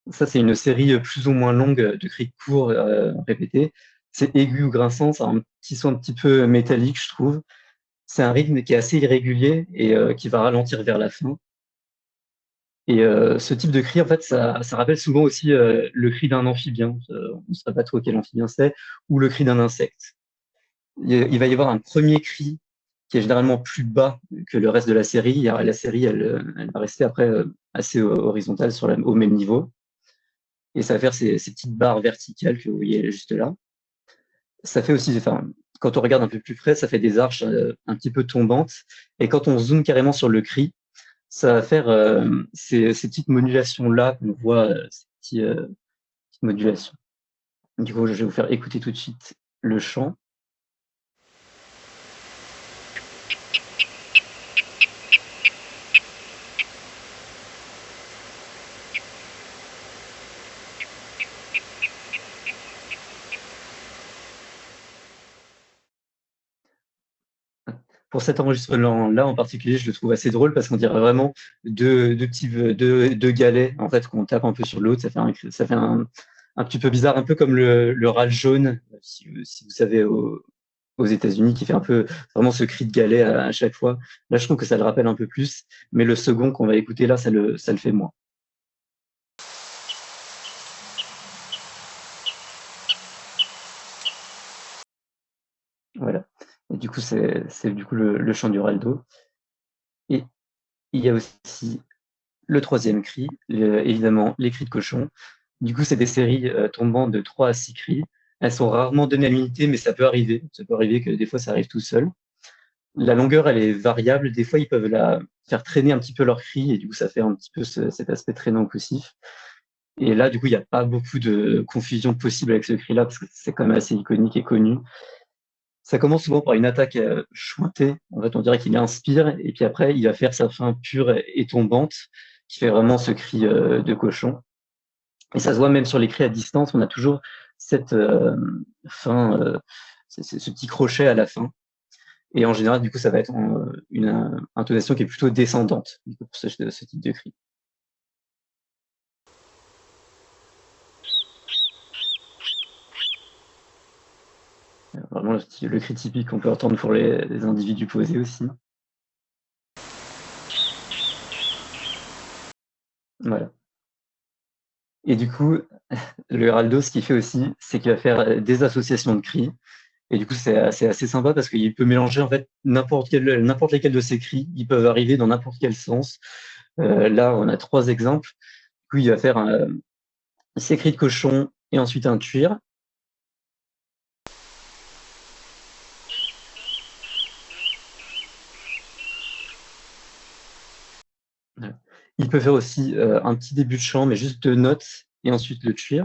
Ça, c'est une série plus ou moins longue de cris courts répétés. C'est aigu ou grinçant, c'est un petit son un petit peu métallique, je trouve. C'est un rythme qui est assez irrégulier et qui va ralentir vers la fin. Et ce type de cri, en fait, ça rappelle souvent aussi le cri d'un amphibien. On ne sait pas trop quel amphibien c'est, ou le cri d'un insecte. Il va y avoir un premier cri qui est généralement plus bas que le reste de la série. La série, elle va rester après assez horizontale au même niveau. Et ça va faire ces petites barres verticales que vous voyez juste là. Ça fait aussi, enfin, quand on regarde un peu plus près, ça fait des arches un petit peu tombantes. Et quand on zoome carrément sur le cri, ça va faire ces petites modulations-là qu'on voit, petites modulations. Du coup, je vais vous faire écouter tout de suite le chant. Pour cet enregistrement-là en particulier, je le trouve assez drôle parce qu'on dirait vraiment deux galets en fait qu'on tape un peu sur l'autre. Ça fait un petit peu bizarre, un peu comme le râle jaune, si vous savez aux États-Unis, qui fait un peu vraiment ce cri de galet à chaque fois. Là, je trouve que ça le rappelle un peu plus, mais le second qu'on va écouter là, ça le fait moins. Voilà. Et du coup, c'est du coup le chant du Raldo. Et il y a aussi le troisième cri, évidemment, les cris de cochon. Du coup, c'est des séries tombant de 3 à 6 cris. Elles sont rarement données à l'unité, mais ça peut arriver. Ça peut arriver que des fois, ça arrive tout seul. La longueur, elle est variable. Des fois, ils peuvent la faire traîner un petit peu leur cri, et du coup, ça fait un petit peu cet aspect traînant poussif. Et là, du coup, il n'y a pas beaucoup de confusion possible avec ce cri-là, parce que c'est quand même assez iconique et connu. Ça commence souvent par une attaque chouintée. En fait, on dirait qu'il inspire, et puis après, il va faire sa fin pure et tombante, qui fait vraiment ce cri de cochon. Et ça se voit même sur les cris à distance, on a toujours cette fin, ce petit crochet à la fin. Et en général, du coup, ça va être une intonation qui est plutôt descendante pour ce type de cri. Vraiment le cri typique qu'on peut entendre pour les individus posés aussi. Voilà. Et du coup, le Heraldo, ce qu'il fait aussi, c'est qu'il va faire des associations de cris. Et du coup, c'est assez sympa parce qu'il peut mélanger en fait n'importe lesquels de ces cris. Ils peuvent arriver dans n'importe quel sens. Là, on a 3 exemples. Du coup, il va faire ces cris de cochon et ensuite un tuir. Il peut faire aussi un petit début de chant, mais juste 2 notes, et ensuite le tuer.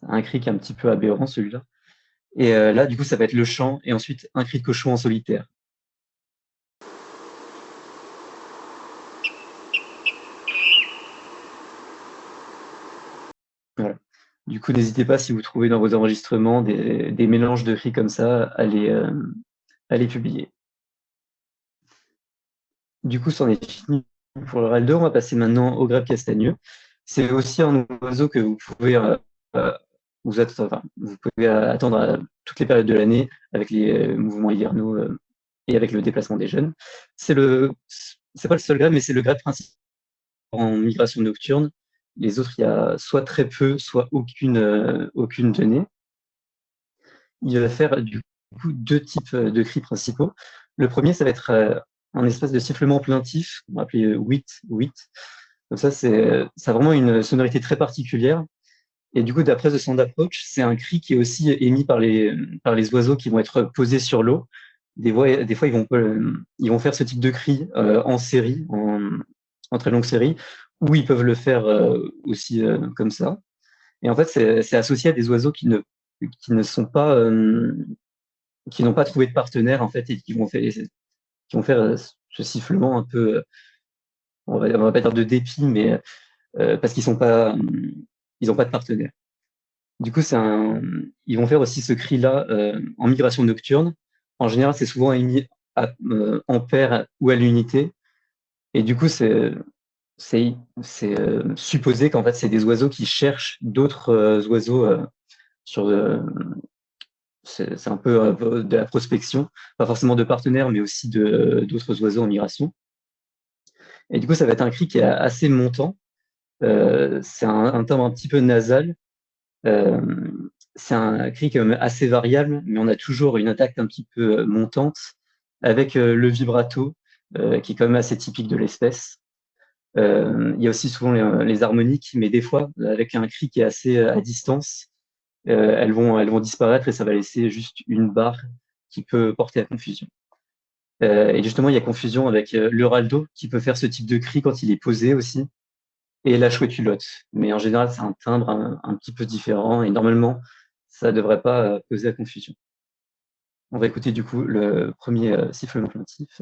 Un cri qui est un petit peu aberrant, celui-là. Et là, du coup, ça va être le chant, et ensuite un cri de cochon en solitaire. Voilà. Du coup, n'hésitez pas, si vous trouvez dans vos enregistrements des mélanges de cris comme ça, à les publier. Du coup, c'en est fini pour le RAL 2. On va passer maintenant au grèbe castagneux. C'est aussi un oiseau que vous pouvez vous pouvez attendre à toutes les périodes de l'année avec les mouvements hivernaux et avec le déplacement des jeunes. C'est pas le seul grèbe, mais c'est le grèbe principal en migration nocturne. Les autres, il y a soit très peu, soit aucune donnée. Il va faire du coup 2 types de cris principaux. Le premier, ça va être un espèce de sifflement plaintif, on va appeler whit, whit. Donc ça a vraiment une sonorité très particulière. Et du coup, d'après The Sound Approach, c'est un cri qui est aussi émis par les oiseaux qui vont être posés sur l'eau. Des fois, ils vont faire ce type de cri en série, en très longue série, ou ils peuvent le faire aussi comme ça. Et en fait, c'est associé à des oiseaux qui ne sont pas, qui n'ont pas trouvé de partenaire en fait et qui vont faire ce sifflement un peu, on va pas dire de dépit, mais parce ils ont pas de partenaire. Du coup, ils vont faire aussi ce cri-là en migration nocturne. En général, c'est souvent émis en paire ou à l'unité. Et du coup, c'est supposé qu'en fait, c'est des oiseaux qui cherchent d'autres oiseaux sur. C'est un peu de la prospection, pas forcément de partenaires, mais aussi d'autres oiseaux en migration. Et du coup, ça va être un cri qui est assez montant. C'est un timbre un petit peu nasal. Euh, c'est un cri quand même assez variable, mais on a toujours une attaque un petit peu montante avec le vibrato, qui est quand même assez typique de l'espèce. Il y a aussi souvent les harmoniques, mais des fois, avec un cri qui est assez à distance, elles vont disparaître et ça va laisser juste une barre qui peut porter à confusion. Et justement, il y a confusion avec l'Euraldo qui peut faire ce type de cri quand il est posé aussi, et la chouette-culotte. Mais en général, c'est un timbre un petit peu différent et normalement, ça ne devrait pas poser à confusion. On va écouter du coup le premier sifflement plaintif.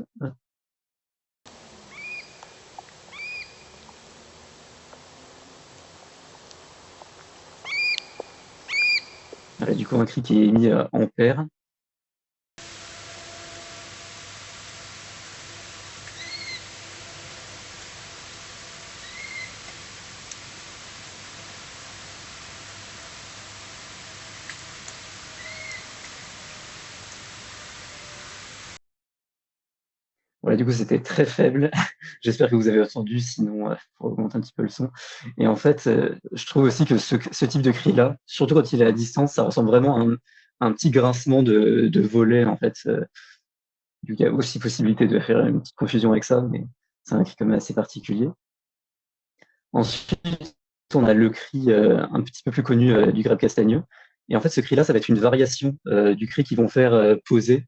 Voilà, du coup, un cri qui est émis en paire. Voilà, du coup, c'était très faible. J'espère que vous avez entendu, sinon, faut augmenter un petit peu le son. Et en fait, je trouve aussi que ce type de cri-là, surtout quand il est à distance, ça ressemble vraiment à un petit grincement de volet, en fait. Il y a aussi possibilité de faire une petite confusion avec ça, mais c'est un cri quand même assez particulier. Ensuite, on a le cri un petit peu plus connu du grèbe castagneux. Et en fait, ce cri-là, ça va être une variation du cri qu'ils vont faire poser,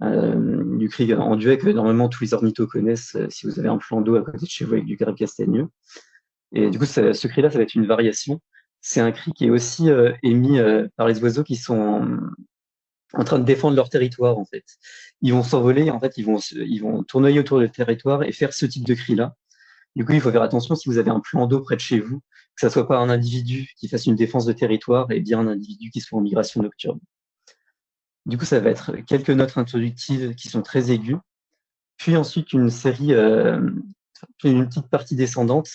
du cri en duet que normalement tous les ornithos connaissent si vous avez un plan d'eau à côté de chez vous avec du grèbe castagneux. Et du coup, ce cri-là, ça va être une variation. C'est un cri qui est aussi émis par les oiseaux qui sont en train de défendre leur territoire, en fait. Ils vont s'envoler, en fait, ils vont tournoyer autour du territoire et faire ce type de cri-là. Du coup, il faut faire attention si vous avez un plan d'eau près de chez vous, que ça soit pas un individu qui fasse une défense de territoire et bien un individu qui soit en migration nocturne. Du coup, ça va être quelques notes introductives qui sont très aiguës, puis ensuite une série, une petite partie descendante,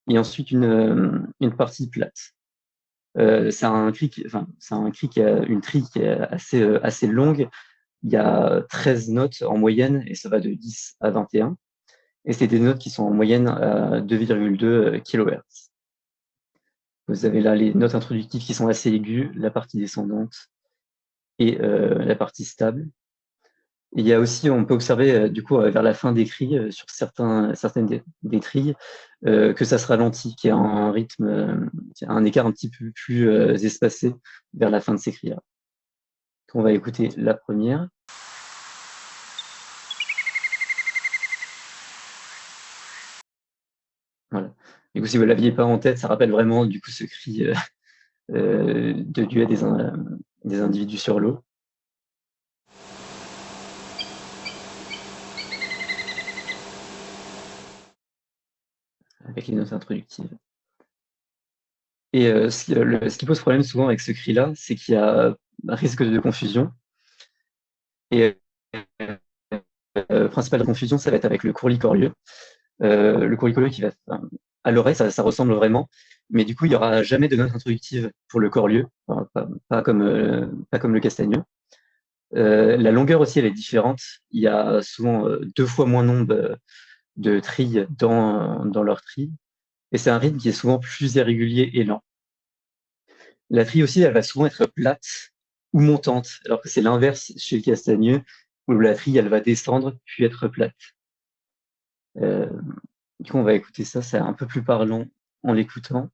et ensuite une partie plate. C'est un cri qui a une trille qui est assez longue. Il y a 13 notes en moyenne, et ça va de 10 à 21. Et c'est des notes qui sont en moyenne à 2,2 kHz. Vous avez là les notes introductives qui sont assez aiguës, la partie descendante et la partie stable. Et il y a aussi, on peut observer du coup vers la fin des cris, sur certaines des trilles, que ça se ralentit, qu'il y a un rythme, un écart un petit peu plus espacé vers la fin de ces cris-là. On va écouter la première. Voilà. Du coup, si vous ne l'aviez pas en tête, ça rappelle vraiment du coup ce cri de duet des individus sur l'eau. Avec les notes introductives. Et ce qui pose problème souvent avec ce cri-là, c'est qu'il y a un risque de confusion. Et principale confusion, ça va être avec le courlicorieux. Le courlicorieux qui va, à l'oreille, ça ressemble vraiment, mais du coup, il n'y aura jamais de note introductive pour le corlieu, enfin, pas comme le castagneux. La longueur aussi, elle est différente. Il y a souvent 2 fois moins nombre de trilles dans leur trille, et c'est un rythme qui est souvent plus irrégulier et lent. La trille aussi, elle va souvent être plate ou montante, alors que c'est l'inverse chez le castagneux, où la trille, elle va descendre puis être plate. Du coup, on va écouter ça, c'est un peu plus parlant en l'écoutant.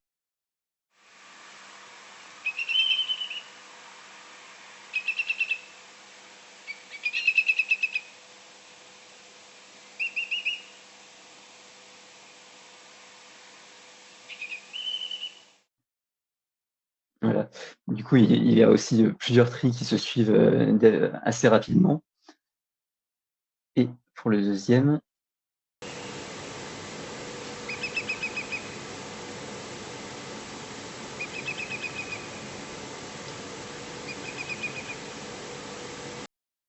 Voilà. Du coup, il y a aussi plusieurs trilles qui se suivent assez rapidement. Et pour le deuxième,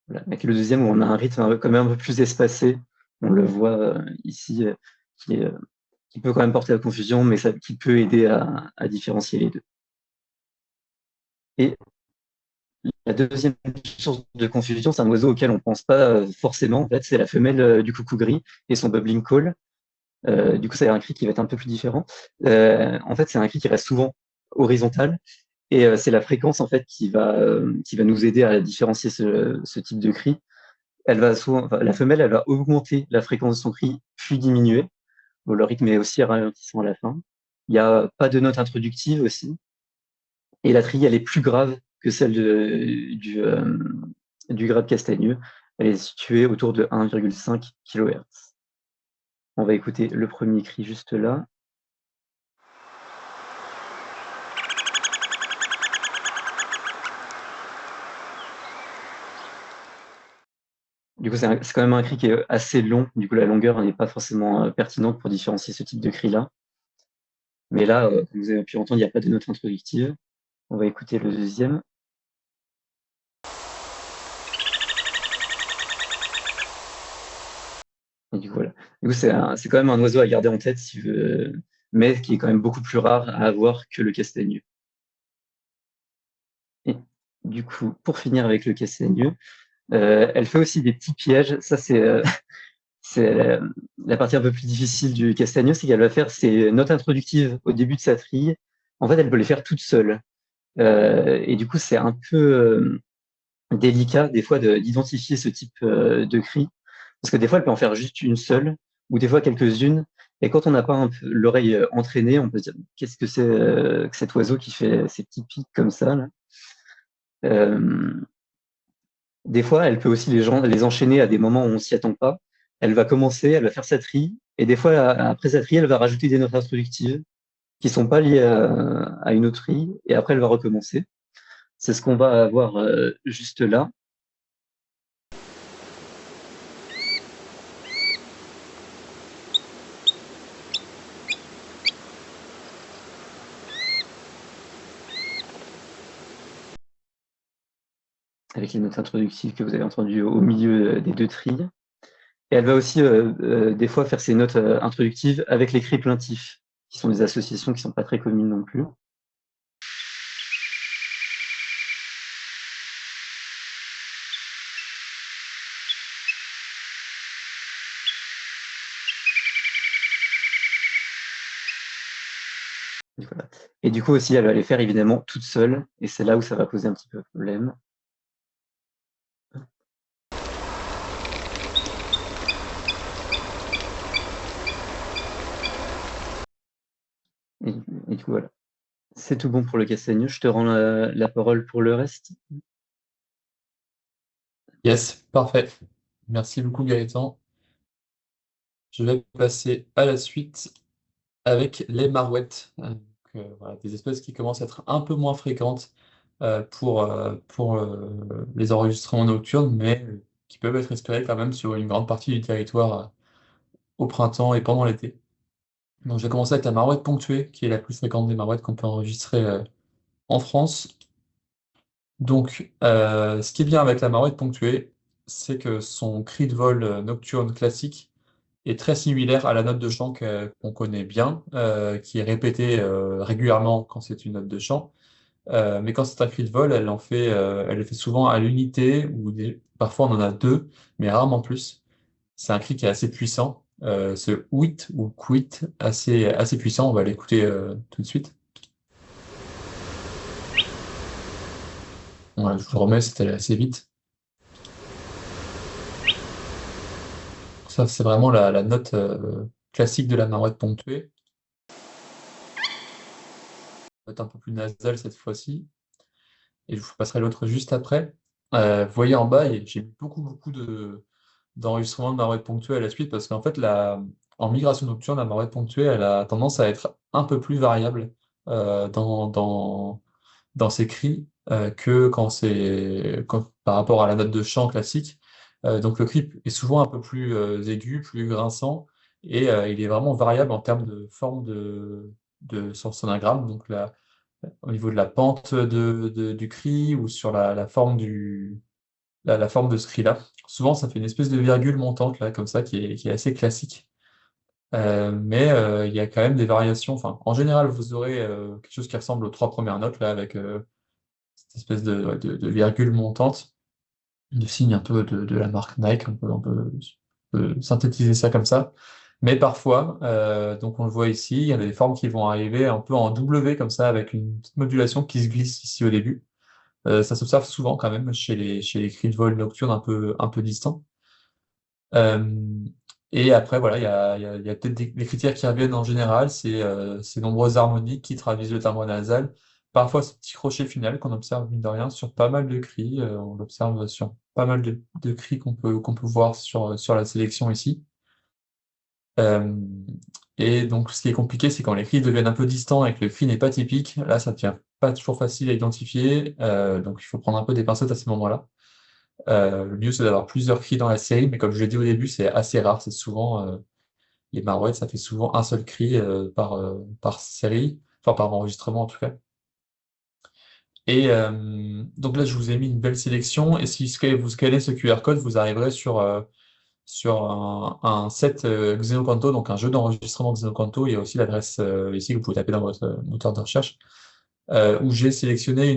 voilà. Avec le deuxième, où on a un rythme quand même un peu plus espacé. On le voit ici, qui peut quand même porter à confusion, mais qui peut aider à différencier les deux. Et la deuxième source de confusion, c'est un oiseau auquel on ne pense pas forcément. En fait, c'est la femelle du coucou gris et son bubbling call. Du coup, c'est un cri qui va être un peu plus différent. En fait, c'est un cri qui reste souvent horizontal et c'est la fréquence en fait qui va nous aider à différencier ce type de cri. La femelle, elle va augmenter la fréquence de son cri, puis diminuer. Bon, le rythme est aussi ralentissant à la fin. Il n'y a pas de note introductive aussi. Et la trille, elle est plus grave que celle du grave castagneux. Elle est située autour de 1,5 kHz. On va écouter le premier cri juste là. Du coup, c'est quand même un cri qui est assez long. Du coup, la longueur n'est pas forcément pertinente pour différencier ce type de cri-là. Mais là, comme vous avez pu entendre, il n'y a pas de note introductive. On va écouter le deuxième. Et du coup, voilà. Du coup, c'est quand même un oiseau à garder en tête, mais qui est quand même beaucoup plus rare à avoir que le castagneux. Et du coup, pour finir avec le castagneux, elle fait aussi des petits pièges. Ça, c'est la partie un peu plus difficile du castagneux, c'est qu'elle va faire ses notes introductives au début de sa trille. En fait, elle peut les faire toute seule. Et du coup, c'est un peu délicat des fois d'identifier ce type de cri, parce que des fois, elle peut en faire juste une seule, ou des fois quelques-unes. Et quand on n'a pas l'oreille entraînée, on peut se dire qu'est-ce que c'est que cet oiseau qui fait ces petits pics comme ça là. Des fois, elle peut aussi les enchaîner à des moments où on s'y attend pas. Elle va commencer, elle va faire sa trille, et des fois, après sa trille, elle va rajouter des notes introductives qui sont pas liées à une autre trille, et après, elle va recommencer. C'est ce qu'on va avoir juste là. Avec les notes introductives que vous avez entendues au milieu des deux trilles. Et elle va aussi des fois faire ses notes introductives avec les cris plaintifs, qui sont des associations qui sont pas très communes non plus. Et du coup aussi, elle va les faire évidemment toute seule, et c'est là où ça va poser un petit peu de problème. Et du coup, voilà. C'est tout bon pour le castagneux. Je te rends la parole pour le reste. Yes, parfait. Merci beaucoup Gaëtan. Je vais passer à la suite avec les marouettes. Voilà, des espèces qui commencent à être un peu moins fréquentes pour les enregistrements nocturnes, mais qui peuvent être espérées quand même sur une grande partie du territoire au printemps et pendant l'été. Donc je vais commencer avec la marouette ponctuée, qui est la plus fréquente des marouettes qu'on peut enregistrer en France. Donc, ce qui est bien avec la marouette ponctuée, c'est que son cri de vol nocturne classique est très similaire à la note de chant qu'on connaît bien, qui est répétée régulièrement quand c'est une note de chant. Mais quand c'est un cri de vol, elle le fait souvent à l'unité, parfois on en a deux, mais rarement plus. C'est un cri qui est assez puissant. Ce ouit ou quit, assez puissant, on va l'écouter tout de suite. Voilà, je vous le remets, c'était assez vite. Ça, c'est vraiment la note classique de la marouette ponctuée. Note un peu plus nasale cette fois-ci. Et je vous passerai l'autre juste après. Vous voyez en bas, j'ai mis beaucoup d'enregistrements de marouette ponctuée à la suite parce qu'en fait, en migration nocturne, la marouette ponctuée, elle a tendance à être un peu plus variable dans ses cris que par rapport à la note de chant classique. Donc le cri est souvent un peu plus aigu, plus grinçant, et il est vraiment variable en termes de forme de son sonogramme. Donc au niveau de la pente du cri ou sur la forme la forme de ce cri-là. Souvent, ça fait une espèce de virgule montante, là, comme ça, qui est assez classique. Mais il y a quand même des variations. Enfin, en général, vous aurez quelque chose qui ressemble aux trois premières notes, là, avec cette espèce de virgule montante, de signe un peu de la marque Nike, on peut synthétiser ça comme ça. Mais parfois, donc on le voit ici, il y a des formes qui vont arriver un peu en W comme ça, avec une petite modulation qui se glisse ici au début. Ça s'observe souvent quand même chez les cris de vol nocturnes un peu distants. Euh, et après, voilà, il y a peut-être des critères qui reviennent en général, c'est ces nombreuses harmoniques qui traduisent le timbre nasal. Parfois, ce petit crochet final qu'on observe, mine de rien, sur pas mal de cris. On l'observe sur pas mal de cris qu'on peut voir sur la sélection ici. Euh, et donc, ce qui est compliqué, c'est quand les cris deviennent un peu distants et que le cri n'est pas typique. Là, ça devient pas toujours facile à identifier. Donc, il faut prendre un peu des pincettes à ce moment-là. Le mieux, c'est d'avoir plusieurs cris dans la série, mais comme je l'ai dit au début, c'est assez rare. C'est souvent les marouettes, ça fait souvent un seul cri par série, enfin par enregistrement en tout cas. Et donc là, je vous ai mis une belle sélection. Et si vous scannez ce QR code, vous arriverez sur un set Xenocanto, donc un jeu d'enregistrement Xenocanto. Il y a aussi l'adresse ici que vous pouvez taper dans votre moteur de recherche, où j'ai sélectionné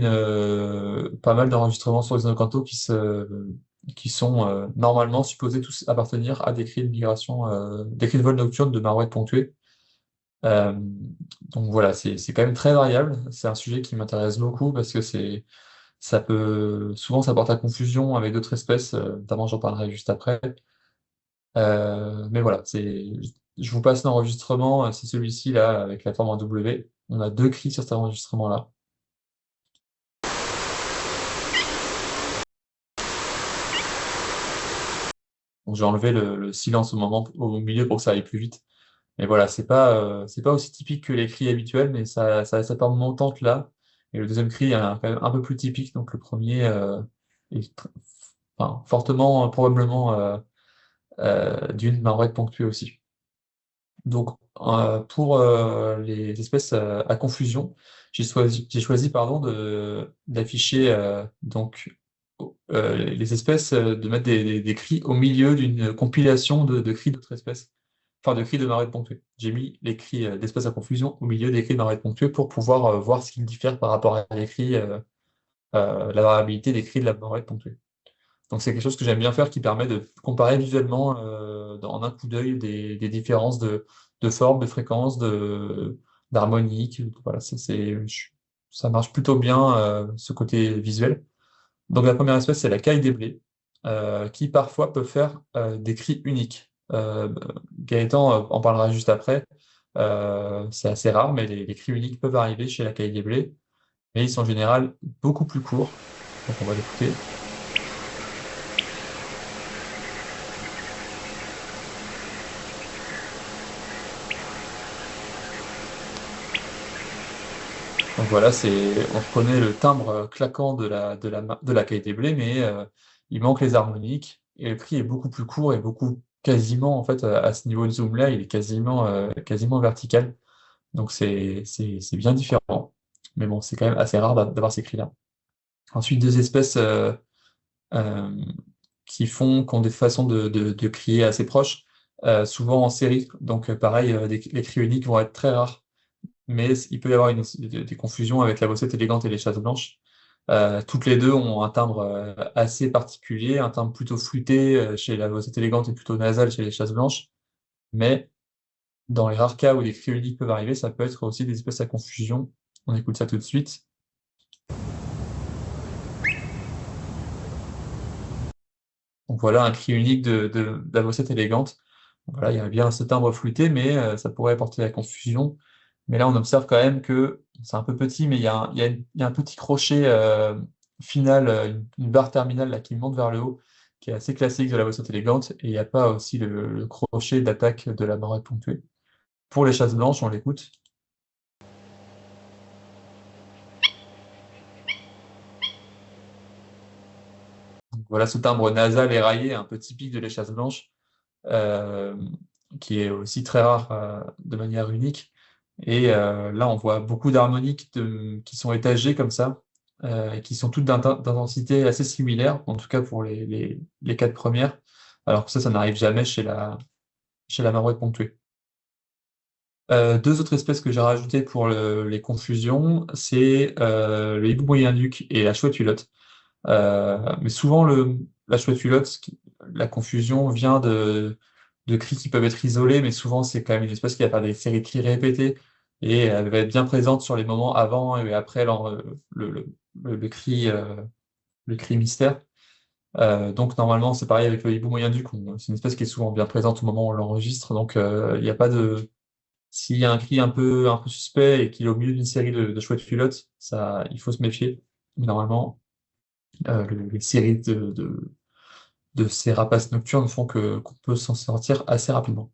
pas mal d'enregistrements sur Xenocanto qui sont normalement supposés tous appartenir à des cris de migration, des cris de vol nocturne de marouettes ponctuées. Euh, donc voilà, c'est quand même très variable. C'est un sujet qui m'intéresse beaucoup parce que souvent ça porte à confusion avec d'autres espèces, notamment j'en parlerai juste après. Mais voilà, je vous passe l'enregistrement, c'est celui-ci là avec la forme en W. On a deux cris sur cet enregistrement-là. Donc j'ai enlevé le silence au milieu pour que ça aille plus vite. Mais voilà, c'est pas aussi typique que les cris habituels, mais ça a cette forme montante là. Et le deuxième cri est quand même un peu plus typique. Donc le premier est enfin, fortement, probablement d'une marouette ponctuée aussi. Donc pour les espèces à confusion, j'ai choisi pardon, d'afficher les espèces, de mettre des cris au milieu d'une compilation de cris d'autres espèces, enfin de cris de marouettes ponctuées. J'ai mis les cris d'espèces à confusion au milieu des cris de marouettes ponctuées pour pouvoir voir ce qu'ils diffèrent par rapport à les cris, la variabilité des cris de la marouette ponctuée. Donc c'est quelque chose que j'aime bien faire qui permet de comparer visuellement en un coup d'œil des différences de forme, de fréquence, d'harmonique. Voilà, ça marche plutôt bien ce côté visuel. Donc la première espèce, c'est la caille des blés, qui parfois peut faire des cris uniques. Gaëtan en parlera juste après. C'est assez rare, mais les cris uniques peuvent arriver chez la caille des blés, mais ils sont en général beaucoup plus courts. Donc on va l'écouter. Donc voilà, on reconnaît le timbre claquant de la qualité blé, mais il manque les harmoniques et le cri est beaucoup plus court et beaucoup quasiment en fait à ce niveau de zoom là, il est quasiment vertical. Donc c'est bien différent. Mais bon, c'est quand même assez rare d'avoir ces cris-là. Ensuite, deux espèces euh, qui ont des façons de crier assez proches, souvent en série. Donc pareil, les cris uniques vont être très rares. Mais il peut y avoir des confusions avec la bossette élégante et les chasses blanches. Toutes les deux ont un timbre assez particulier, un timbre plutôt flûté chez la bossette élégante et plutôt nasal chez les chasses blanches. Mais dans les rares cas où des cris uniques peuvent arriver, ça peut être aussi des espèces à confusion. On écoute ça tout de suite. Donc voilà un cri unique de la bossette élégante. Donc voilà, il y a bien ce timbre flûté, mais ça pourrait porter à la confusion. Mais là, on observe quand même que c'est un peu petit, mais il y a un petit crochet final, une barre terminale là, qui monte vers le haut, qui est assez classique de la bossette élégante, et il n'y a pas aussi le crochet d'attaque de la marotte ponctuée. Pour les chasses blanches, on l'écoute. Donc voilà ce timbre nasal éraillé, un peu typique de les chasses blanches, euh, qui est aussi très rare de manière unique. Et là, on voit beaucoup d'harmoniques qui sont étagées comme ça, et qui sont toutes d'intensité assez similaire, en tout cas pour les quatre premières, alors que ça n'arrive jamais chez la marouette ponctuée. Deux autres espèces que j'ai rajoutées pour les confusions, c'est le hibou moyen-duc et la chouette hulotte. Mais souvent, la chouette hulotte, la confusion vient de cris qui peuvent être isolés, mais souvent, c'est quand même une espèce qui va faire des séries de cris répétés et elle va être bien présente sur les moments avant et après le, le, le cri, le cri mystère. Donc, normalement, c'est pareil avec le hibou moyen-duc. C'est une espèce qui est souvent bien présente au moment où on l'enregistre. Donc, il n'y a pas de. S'il y a un cri un peu suspect et qu'il est au milieu d'une série de chouettes culottes, ça, il faut se méfier. Mais normalement, les séries de ces rapaces nocturnes font qu'on peut s'en sortir assez rapidement.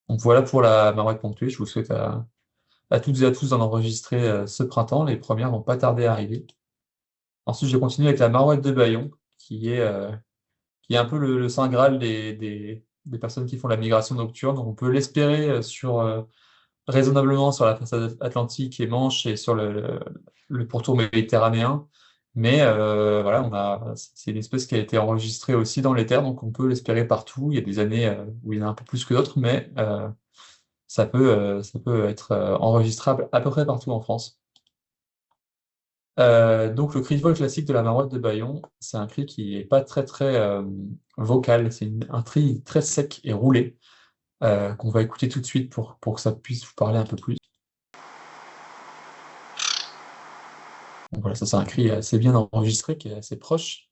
Donc voilà pour la marouette ponctuée. Je vous souhaite à toutes et à tous d'en enregistrer ce printemps. Les premières vont pas tarder à arriver. Ensuite, je vais continuer avec la marouette de Bayon, qui est un peu le saint Graal des personnes qui font la migration nocturne. Donc, on peut l'espérer raisonnablement sur la façade atlantique et Manche et sur le pourtour méditerranéen. Mais voilà, c'est une espèce qui a été enregistrée aussi dans les terres, donc on peut l'espérer partout. Il y a des années où il y en a un peu plus que d'autres, mais ça peut être enregistrable à peu près partout en France. Donc le cri de vol classique de la marotte de Bayon, c'est un cri qui est pas très vocal, c'est un cri très sec et roulé qu'on va écouter tout de suite pour que ça puisse vous parler un peu plus. Donc voilà, ça c'est un cri assez bien enregistré, qui est assez proche.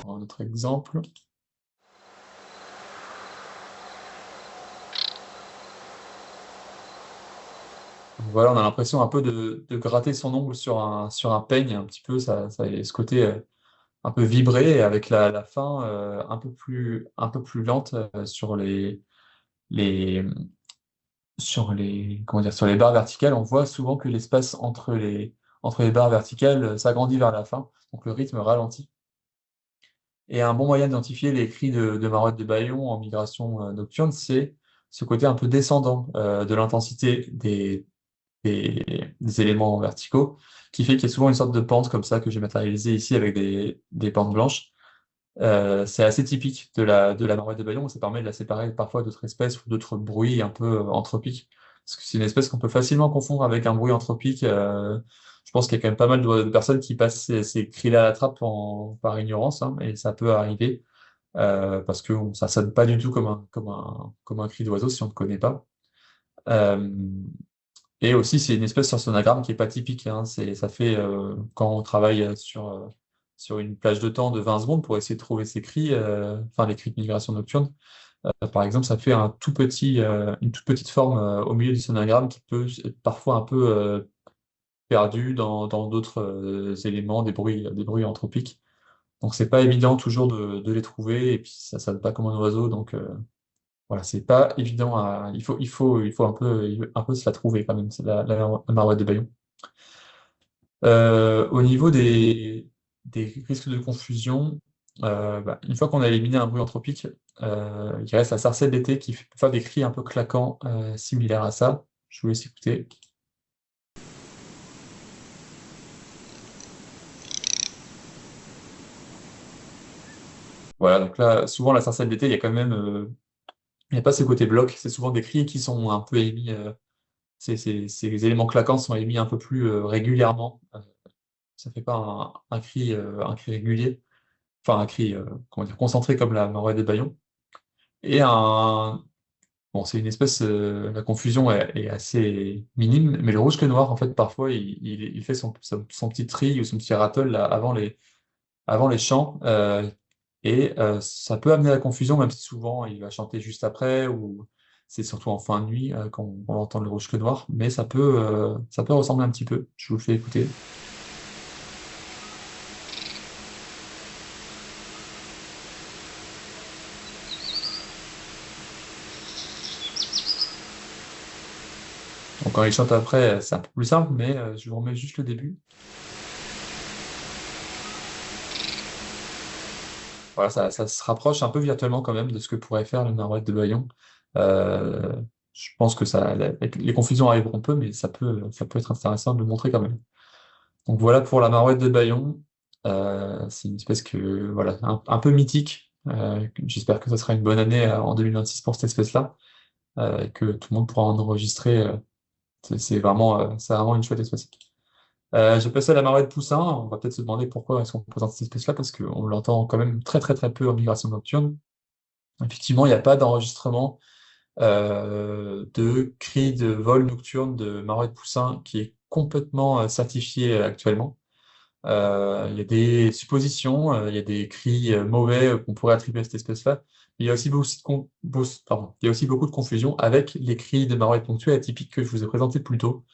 Un autre exemple. Donc voilà, on a l'impression un peu de gratter son ongle sur un peigne, un petit peu, ça a ce côté un peu vibré, et avec la fin un peu plus lente les, comment dire, sur les barres verticales. On voit souvent que l'espace entre les barres verticales s'agrandit vers la fin, donc le rythme ralentit. Et un bon moyen d'identifier les cris de marotte de Bayon en migration nocturne, c'est ce côté un peu descendant de l'intensité des éléments verticaux, qui fait qu'il y a souvent une sorte de pente comme ça que j'ai matérialisé ici avec des pentes blanches. C'est assez typique de la marotte de Bayon, ça permet de la séparer parfois d'autres espèces ou d'autres bruits un peu anthropiques. Parce que c'est une espèce qu'on peut facilement confondre avec un bruit anthropique. Je pense qu'il y a quand même pas mal de personnes qui passent ces cris-là à la trappe par ignorance, hein, et ça peut arriver parce que ça sonne pas du tout comme un cri d'oiseau si on ne connaît pas. Euh, et aussi, c'est une espèce sur sonagramme qui est pas typique, hein. Ça fait, quand on travaille sur une plage de temps de 20 secondes pour essayer de trouver ces cris, enfin les cris de migration nocturne, par exemple, ça fait une toute petite forme au milieu du sonagramme qui peut être parfois un peu perdu dans d'autres éléments, des bruits anthropiques. Donc c'est pas évident toujours de les trouver, et puis ça sonne pas comme un oiseau, donc Voilà, c'est pas évident il faut un peu se la trouver quand même, c'est la marouette de Bayon. Au niveau des risques de confusion, une fois qu'on a éliminé un bruit anthropique, il reste la sarcelle d'été qui peut faire des cris un peu claquants, similaires à ça. Je vous laisse écouter. Voilà, donc là, souvent la sarcelle d'été, il y a quand même, il n'y a pas ce côté bloc, c'est souvent des cris qui sont un peu émis, ces éléments claquants sont émis un peu plus régulièrement. Ça fait pas un cri régulier, enfin un cri, comment dire, concentré comme la marouette de Bayon. Et bon, c'est une espèce, la confusion est assez minime, mais le rouge que noir, en fait, parfois, il fait son petit tri ou son petit rattle là, avant les chants, et ça peut amener à la confusion, même si souvent il va chanter juste après, ou c'est surtout en fin de nuit qu'on on entend le rouge que noir, mais ça peut ressembler un petit peu. Je vous le fais écouter. Donc quand il chante après, c'est un peu plus simple, mais je vous remets juste le début. Voilà, ça se rapproche un peu virtuellement quand même de ce que pourrait faire le Nord-Ouest de Bayon. Euh, je pense que les confusions arriveront peu, mais ça peut être intéressant de le montrer quand même. Donc voilà pour la Marouette de Bayon. C'est une espèce voilà, un peu mythique. J'espère que ça sera une bonne année en 2026 pour cette espèce-là, et que tout le monde pourra en enregistrer. C'est vraiment une chouette espèce. Je vais passer à la Marouette Poussin. On va peut-être se demander pourquoi est-ce qu'on présente cette espèce-là, parce qu'on l'entend quand même très très très peu en migration nocturne. Effectivement, il n'y a pas d'enregistrement de cri de vol nocturne de Marouette Poussin qui est complètement certifié actuellement. Il y a des suppositions, il y a des cris mauvais qu'on pourrait attribuer à cette espèce-là. Il y a aussi pardon, il y a aussi beaucoup de confusion avec les cris de Marouette ponctuée atypiques que je vous ai présentés plus tôt.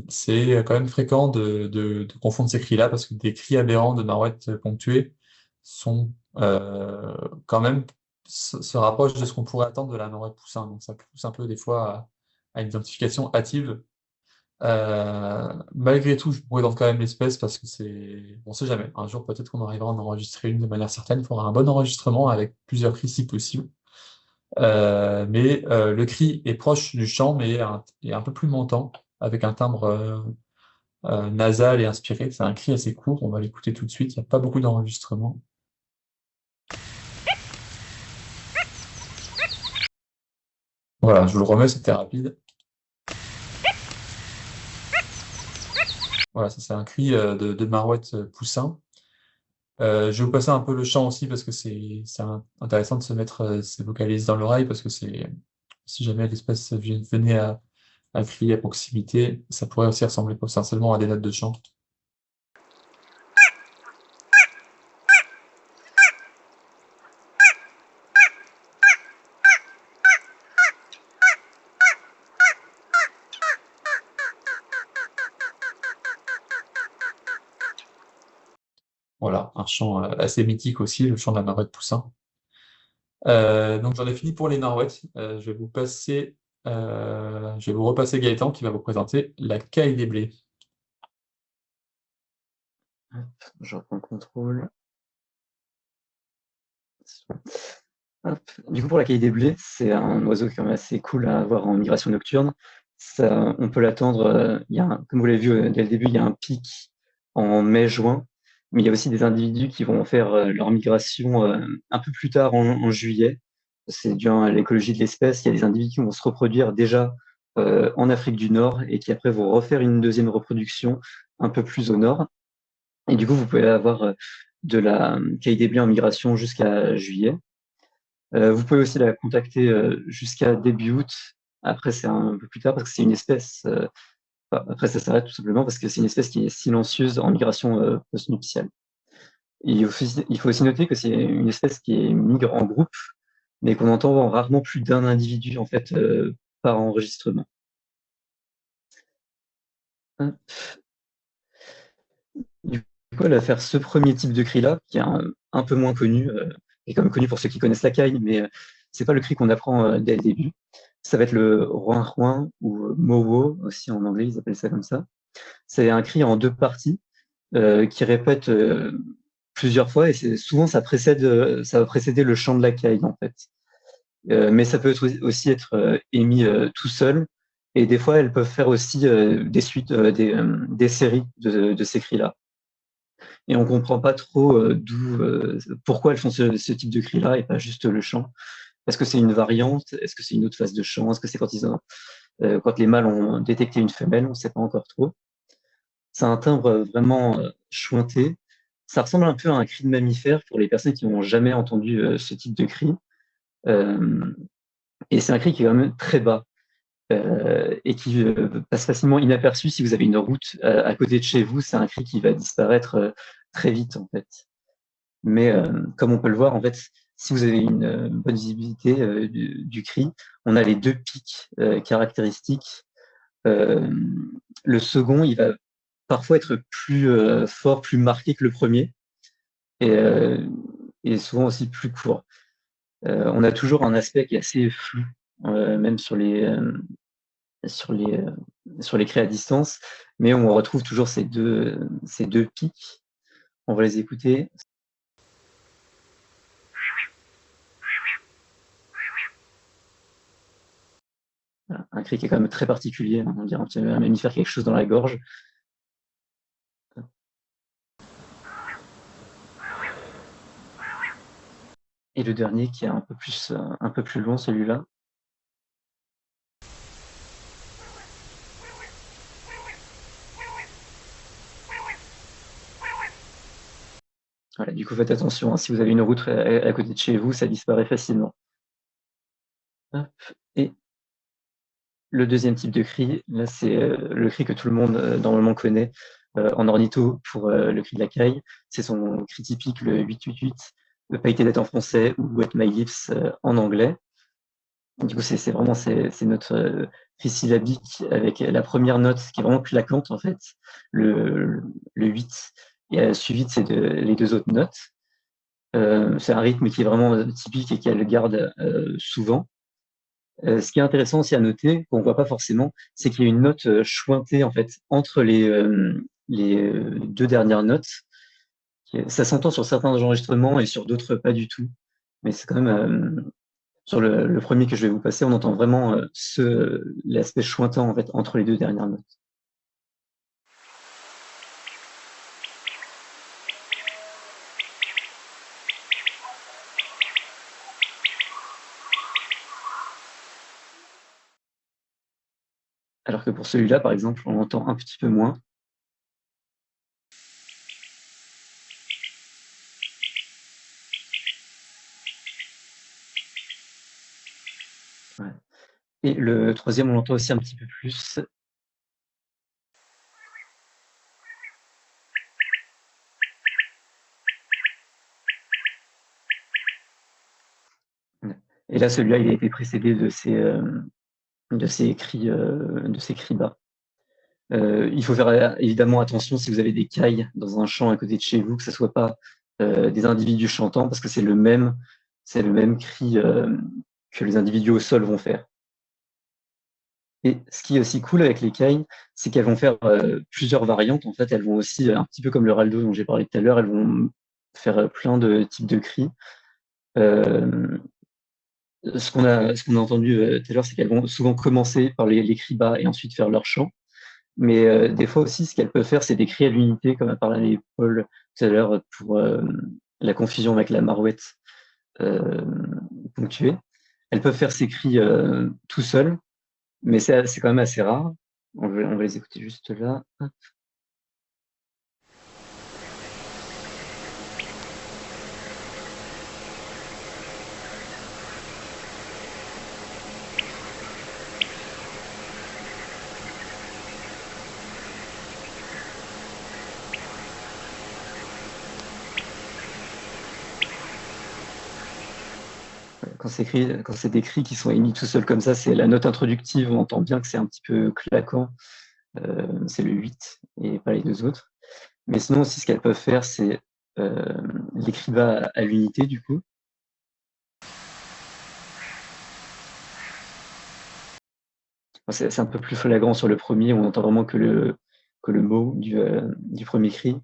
C'est quand même fréquent de confondre ces cris-là parce que des cris aberrants de marouettes ponctuées sont quand même se rapprochent de ce qu'on pourrait attendre de la marouette poussin. Donc ça pousse un peu des fois à une identification hâtive. Malgré tout, je vous présente quand même l'espèce parce que on sait jamais. Un jour, peut-être qu'on arrivera à en enregistrer une de manière certaine. Il faudra un bon enregistrement avec plusieurs cris si possible. Mais le cri est proche du chant, mais est un peu plus montant, avec un timbre nasal et inspiré. C'est un cri assez court, on va l'écouter tout de suite. Il n'y a pas beaucoup d'enregistrement. Voilà, je vous le remets, c'était rapide. Voilà, ça c'est un cri de marouette poussin. Je vais vous passer un peu le chant aussi parce que intéressant de se mettre ces vocalises dans l'oreille parce que si jamais l'espèce venait à crier à proximité, ça pourrait aussi ressembler potentiellement à des notes de chant. Voilà, un chant assez mythique aussi, le chant de la marouette poussin. Donc j'en ai fini pour les Norwets. Je vais vous repasser Gaëtan qui va vous présenter la caille des blés. Je reprends le contrôle. Hop. Du coup, pour la caille des blés, c'est un oiseau qui est quand même assez cool à avoir en migration nocturne. On peut l'attendre, comme vous l'avez vu dès le début, il y a un pic en mai-juin, mais il y a aussi des individus qui vont faire leur migration un peu plus tard en juillet. C'est dû à l'écologie de l'espèce. Il y a des individus qui vont se reproduire déjà en Afrique du Nord et qui après vont refaire une deuxième reproduction un peu plus au nord. Et du coup, vous pouvez avoir de la caille des blés en migration jusqu'à juillet. Vous pouvez aussi la contacter jusqu'à début août. Après, c'est un peu plus tard parce que c'est une espèce. Après, ça s'arrête tout simplement parce que c'est une espèce qui est silencieuse en migration post-nuptiale. Il faut aussi noter que c'est une espèce qui migre en groupe, mais qu'on entend rarement plus d'un individu en fait par enregistrement. Hop. Du coup, elle va faire ce premier type de cri-là, qui est un peu moins connu, et comme connu pour ceux qui connaissent la caille, mais c'est pas le cri qu'on apprend dès le début. Ça va être le roin-roin ou mowo aussi en anglais, ils appellent ça comme ça. C'est un cri en deux parties qui répète plusieurs fois et souvent ça va précéder le chant de la caille en fait. Mais ça peut aussi être émis tout seul et des fois elles peuvent faire aussi des suites, des séries de ces cris-là. Et on comprend pas trop pourquoi elles font ce type de cri-là et pas juste le chant. Est-ce que c'est une variante? Est-ce que c'est une autre phase de chant? Est-ce que c'est quand les mâles ont détecté une femelle? On ne sait pas encore trop. C'est un timbre vraiment chointé. Ça ressemble un peu à un cri de mammifère pour les personnes qui n'ont jamais entendu ce type de cri. Et c'est un cri qui est quand même très bas et qui passe facilement inaperçu si vous avez une route à côté de chez vous. C'est un cri qui va disparaître très vite en fait. Mais comme on peut le voir, en fait, si vous avez une bonne visibilité du cri, on a les deux pics caractéristiques. Le second, il va parfois être plus fort, plus marqué que le premier, et souvent aussi plus court. On a toujours un aspect qui est assez flou, même sur les cris à distance, mais on retrouve toujours ces deux pics. On va les écouter. Voilà, un cri qui est quand même très particulier, on dirait un mammifère qui a quelque chose dans la gorge. Et le dernier qui est un peu plus long, celui-là. Voilà, du coup, faites attention, hein, si vous avez une route à côté de chez vous, ça disparaît facilement. Hop, et le deuxième type de cri, là, c'est le cri que tout le monde normalement connaît en ornitho pour le cri de la caille. C'est son cri typique, le 888, le pailleté d'être en français ou Wet My Lips en anglais. Du coup, c'est vraiment notre cri syllabique avec la première note qui est vraiment claquante en fait, le 8, et suivi de les deux autres notes. C'est un rythme qui est vraiment typique et qu'elle garde souvent. Ce qui est intéressant aussi à noter, qu'on voit pas forcément, c'est qu'il y a une note chointée en fait entre les deux dernières notes. Ça s'entend sur certains enregistrements et sur d'autres pas du tout. Mais c'est quand même sur le premier que je vais vous passer, on entend vraiment l'aspect chointant en fait entre les deux dernières notes. Alors que pour celui-là, par exemple, on entend un petit peu moins. Ouais. Et le troisième, on l'entend aussi un petit peu plus. Et là, celui-là, il a été précédé de ces cris bas. Il faut faire évidemment attention si vous avez des cailles dans un champ à côté de chez vous, que ce ne soit pas des individus chantants, parce que c'est le même cri que les individus au sol vont faire. Et ce qui est aussi cool avec les cailles, c'est qu'elles vont faire plusieurs variantes. En fait, elles vont aussi, un petit peu comme le raldo dont j'ai parlé tout à l'heure, elles vont faire plein de types de cris. Ce qu'on a entendu tout à l'heure, c'est qu'elles vont souvent commencer par les cris bas et ensuite faire leur chant. Mais des fois aussi, ce qu'elles peuvent faire, c'est des cris à l'unité, comme a parlé Paul tout à l'heure pour la confusion avec la marouette ponctuée. Elles peuvent faire ces cris tout seuls, mais c'est quand même assez rare. On va les écouter juste là. Hop. Quand c'est des cris qui sont émis tout seuls comme ça, c'est la note introductive, on entend bien que c'est un petit peu claquant. C'est le 8 et pas les deux autres. Mais sinon aussi, ce qu'elles peuvent faire, c'est les cris bas à l'unité, du coup. C'est un peu plus flagrant sur le premier, on entend vraiment que le mot du premier cri.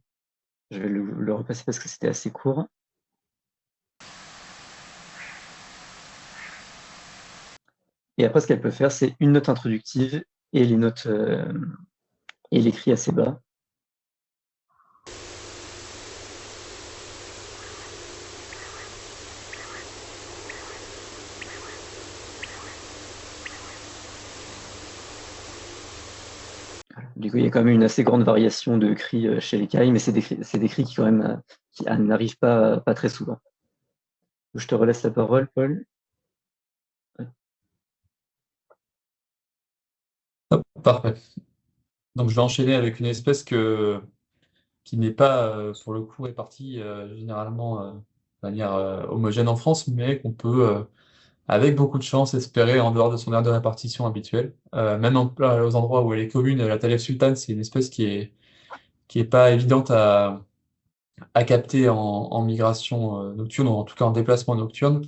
Je vais le repasser parce que c'était assez court. Et après, ce qu'elle peut faire, c'est une note introductive et les notes et les cris assez bas. Du coup, il y a quand même une assez grande variation de cris chez les cailles, mais c'est des cris qui quand même qui n'arrivent pas très souvent. Je te relaisse la parole, Paul. Hop, parfait. Donc je vais enchaîner avec une espèce qui n'est pas, pour le coup, répartie généralement de manière homogène en France, mais qu'on peut, avec beaucoup de chance, espérer en dehors de son aire de répartition habituelle. Même aux endroits où elle est commune, la Thalève sultane, c'est une espèce qui est pas évidente à capter en migration nocturne, ou en tout cas en déplacement nocturne.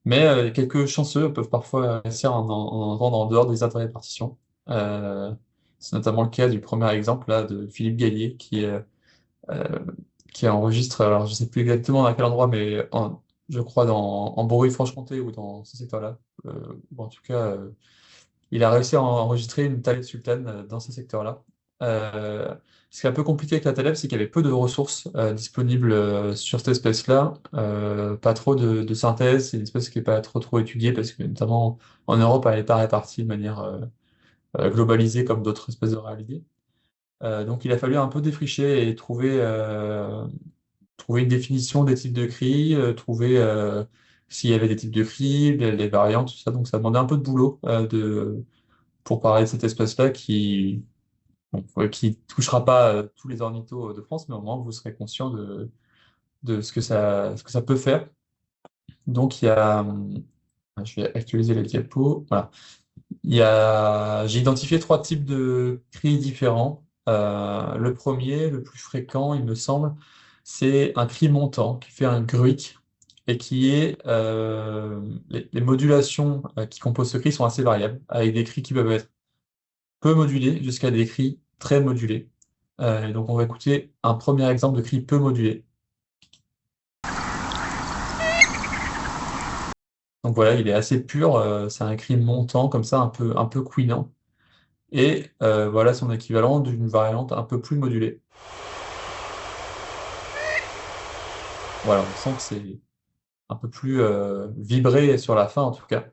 Mais quelques chanceux peuvent parfois réussir à en entendre en dehors des aires de répartition. Euh, c'est notamment le cas du premier exemple là, de Philippe Gaillier, euh, qui enregistre, alors je sais plus exactement à quel endroit, mais je crois en Bourgogne-Franche-Comté ou dans ce secteur-là. Ou en tout cas, il a réussi à enregistrer une Thalève sultane dans ce secteur-là. Ce qui est un peu compliqué avec la Thalève, c'est qu'il y avait peu de ressources disponibles sur cette espèce-là. Pas trop de synthèse, c'est une espèce qui n'est pas trop étudiée parce que notamment en Europe, elle n'est pas répartie de manière globalisée comme d'autres espèces de réalité. Donc il a fallu un peu défricher et trouver une définition des types de cris, trouver s'il y avait des types de cris, les variantes, tout ça. Donc ça demandait un peu de boulot pour parler de cette espèce-là qui touchera pas tous les ornithos de France, mais au moins vous serez conscient de ce que ça peut faire. Donc il y a, je vais actualiser les diapos. Voilà. J'ai identifié trois types de cris différents. Le premier, le plus fréquent, il me semble, c'est un cri montant qui fait un gruic et qui est les modulations qui composent ce cri sont assez variables, avec des cris qui peuvent être peu modulés jusqu'à des cris très modulés. Et donc on va écouter un premier exemple de cri peu modulé. Donc voilà, il est assez pur, c'est un cri montant comme ça, un peu couinant. Et voilà son équivalent d'une variante un peu plus modulée. Voilà, on sent que c'est un peu plus vibré sur la fin en tout cas.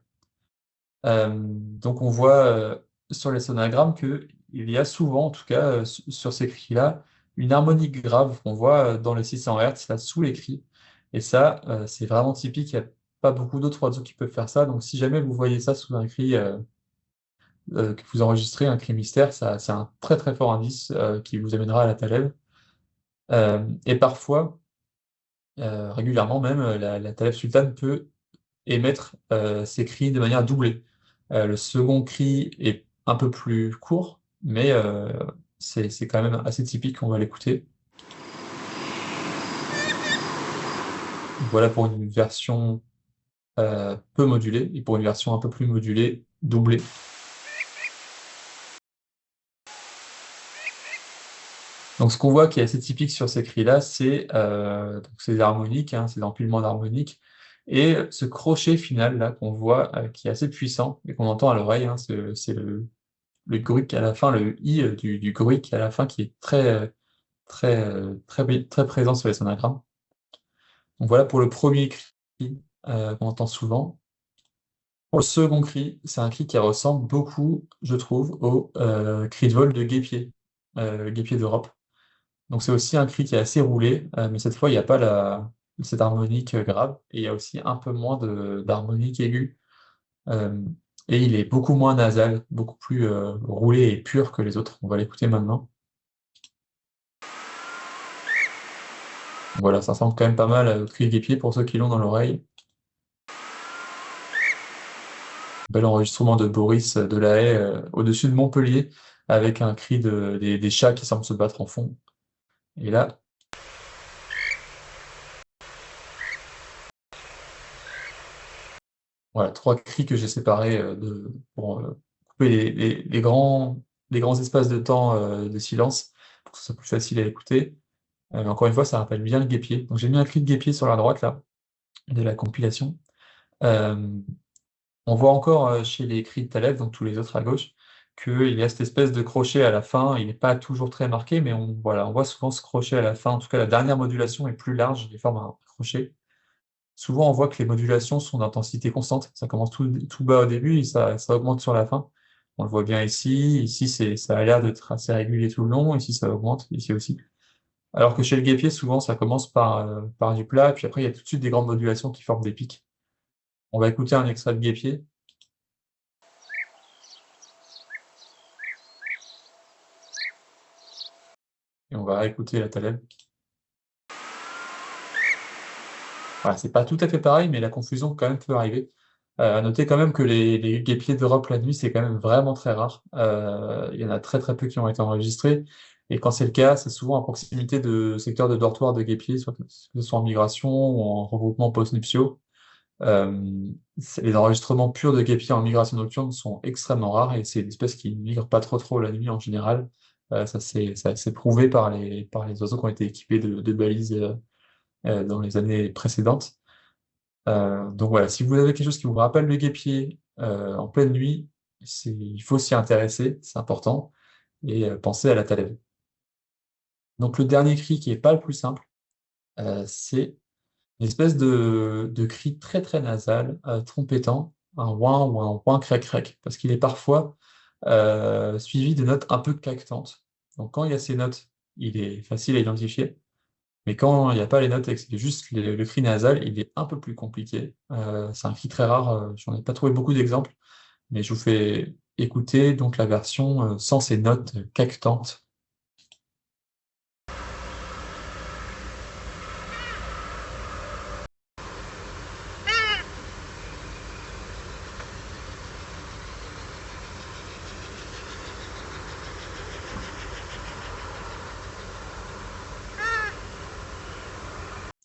Donc on voit sur les sonagrammes qu'il y a souvent, en tout cas sur ces cris-là, une harmonique grave qu'on voit dans les 600 Hz, là, sous les cris. Et ça, c'est vraiment typique, il n'y a pas beaucoup d'autres oiseaux qui peuvent faire ça. Donc si jamais vous voyez ça sous un cri que vous enregistrez, un cri mystère, ça, c'est un très fort indice qui vous amènera à la Talève. Et parfois, régulièrement même, la Talève sultane peut émettre ses cris de manière doublée. Le second cri est un peu plus court, mais c'est quand même assez typique, on va l'écouter. Voilà pour une version peu modulée, et pour une version un peu plus modulée, doublée. Donc ce qu'on voit qui est assez typique sur ces cris-là, c'est donc ces harmoniques, hein, ces empilements d'harmoniques, et ce crochet final là qu'on voit qui est assez puissant et qu'on entend à l'oreille, hein, c'est le gruc à la fin, le i du gruc à la fin qui est très présent sur les sonagrammes. Donc voilà pour le premier cri qu'on entend souvent. Pour le second cri, c'est un cri qui ressemble beaucoup, je trouve, au cri de vol de guépier, guépier d'Europe. Donc c'est aussi un cri qui est assez roulé, mais cette fois il n'y a pas cette harmonique grave, et il y a aussi un peu moins d'harmonique aiguë. Euh, et il est beaucoup moins nasal, beaucoup plus roulé et pur que les autres. On va l'écouter maintenant. Voilà, ça ressemble quand même pas mal au cri de guépier pour ceux qui l'ont dans l'oreille. Bel enregistrement de Boris Delahaye au-dessus de Montpellier, avec un cri des chats qui semblent se battre en fond. Et là, voilà, trois cris que j'ai séparés pour couper les grands espaces de temps de silence pour que ce soit plus facile à écouter. Mais encore une fois, ça rappelle bien le guêpier. Donc j'ai mis un cri de guêpier sur la droite là, de la compilation. Euh, on voit encore chez les cris de Taleb, donc tous les autres à gauche, qu'il y a cette espèce de crochet à la fin. Il n'est pas toujours très marqué, mais voilà, on voit souvent ce crochet à la fin. En tout cas, la dernière modulation est plus large, il forme un crochet. Souvent, on voit que les modulations sont d'intensité constante. Ça commence tout bas au début et ça augmente sur la fin. On le voit bien ici. Ici, ça a l'air d'être assez régulier tout le long. Ici, ça augmente. Ici aussi. Alors que chez le guêpier, souvent, ça commence par du plat, puis après, il y a tout de suite des grandes modulations qui forment des pics. On va écouter un extrait de guêpier. Et on va écouter la Taleb. Voilà, c'est pas tout à fait pareil, mais la confusion quand même peut arriver. À noter quand même que les guêpiers d'Europe la nuit, c'est quand même vraiment très rare. Il y en a très très peu qui ont été enregistrés. Et quand c'est le cas, c'est souvent à proximité de secteurs de dortoirs de guêpiers, soit que ce soit en migration ou en regroupement post-nuptiaux. Les enregistrements purs de guêpiers en migration nocturne sont extrêmement rares et c'est une espèce qui ne migre pas trop la nuit en général. Ça s'est prouvé par les oiseaux qui ont été équipés de balises dans les années précédentes. Donc voilà, si vous avez quelque chose qui vous rappelle le guêpier en pleine nuit, il faut s'y intéresser, c'est important, et penser à la Taleb. Donc le dernier cri qui est pas le plus simple, c'est une espèce de cri très très nasal, trompettant, un ouin ou un ouin crec crec, parce qu'il est parfois suivi de notes un peu cactantes. Donc quand il y a ces notes, il est facile à identifier. Mais quand il n'y a pas les notes et que c'est juste le cri nasal, il est un peu plus compliqué. C'est un cri très rare, j'en ai pas trouvé beaucoup d'exemples, mais je vous fais écouter donc la version sans ces notes cactantes.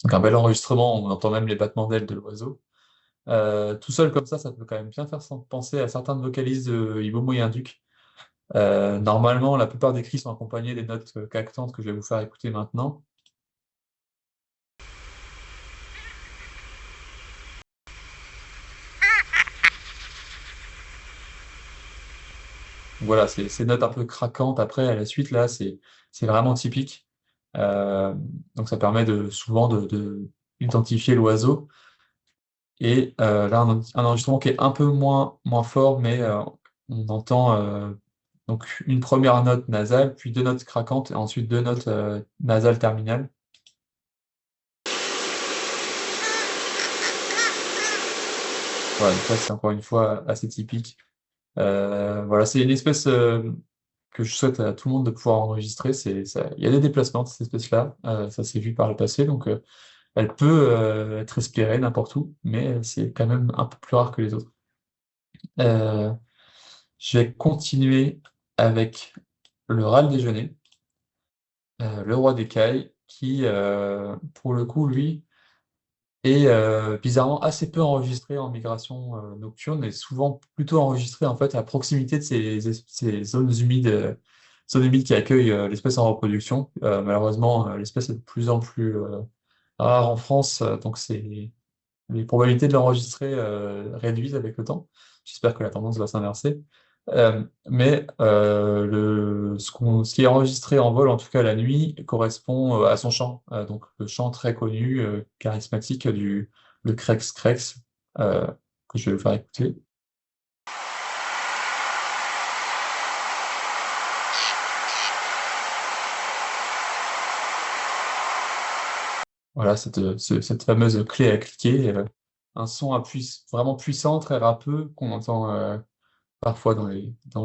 Donc un bel enregistrement, on entend même les battements d'ailes de l'oiseau. Tout seul comme ça peut quand même bien faire penser à certains de vocalises de Ibo Moyen-Duc. Normalement, la plupart des cris sont accompagnés des notes cactantes que je vais vous faire écouter maintenant. Voilà, ces notes un peu craquantes après, à la suite, là, c'est vraiment typique. Euh, donc ça permet souvent d'identifier l'oiseau. Et là, un enregistrement qui est un peu moins fort, mais on entend donc une première note nasale, puis deux notes craquantes, et ensuite deux notes nasales terminales. Voilà, donc là, c'est encore une fois assez typique. Voilà, c'est une espèce que je souhaite à tout le monde de pouvoir enregistrer. Il y a des déplacements de cette espèce-là, ça s'est vu par le passé, donc elle peut être espérée n'importe où, mais c'est quand même un peu plus rare que les autres. Euh, je vais continuer avec le râle déjeuner, le roi des cailles, qui, pour le coup, lui, est bizarrement assez peu enregistré en migration nocturne et souvent plutôt enregistré en fait à proximité de ces zones humides qui accueillent l'espèce en reproduction. Malheureusement, l'espèce est de plus en plus rare en France, donc les probabilités de l'enregistrer réduisent avec le temps. J'espère que la tendance va s'inverser. Mais ce qui est enregistré en vol, en tout cas la nuit, correspond à son chant. Donc le chant très connu, charismatique le Crex Crex, euh, que je vais vous faire écouter. Voilà, cette fameuse clé à cliquer, un son vraiment puissant, très râpeux, qu'on entend parfois dans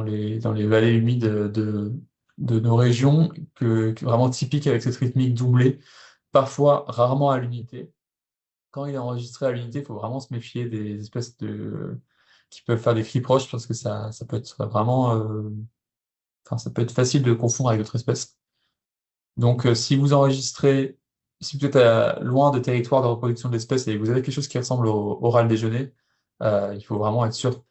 les vallées humides de nos régions, vraiment typique avec cette rythmique doublée, parfois rarement à l'unité. Quand il est enregistré à l'unité, il faut vraiment se méfier des espèces qui peuvent faire des cris proches parce que ça peut être vraiment, enfin, ça peut être facile de confondre avec d'autres espèces. Donc, si vous êtes loin de territoire de reproduction de l'espèce et que vous avez quelque chose qui ressemble au râle déjeuner, il faut vraiment être sûr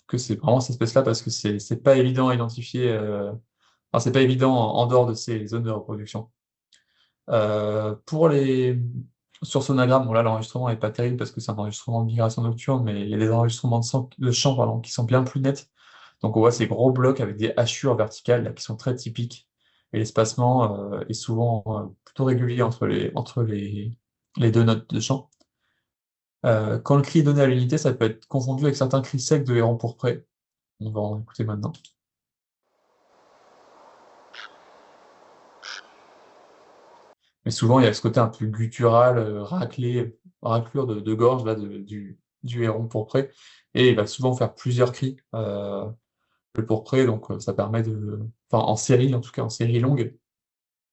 que c'est vraiment cette espèce-là parce que c'est pas évident à identifier, enfin, c'est pas évident en dehors de ces zones de reproduction. Pour sur Sonagram, bon là l'enregistrement est pas terrible parce que c'est un enregistrement de migration nocturne, mais il y a des enregistrements de chant, pardon, qui sont bien plus nets. Donc on voit ces gros blocs avec des hachures verticales là, qui sont très typiques. Et l'espacement est souvent plutôt régulier les deux notes de chant. Quand le cri est donné à l'unité, ça peut être confondu avec certains cris secs de héron pourpré. On va en écouter maintenant. Mais souvent, il y a ce côté un peu guttural, raclure de gorge là, du héron pourpré. Et il va souvent faire plusieurs cris, le pourpré, donc ça permet enfin en série, en tout cas en série longue,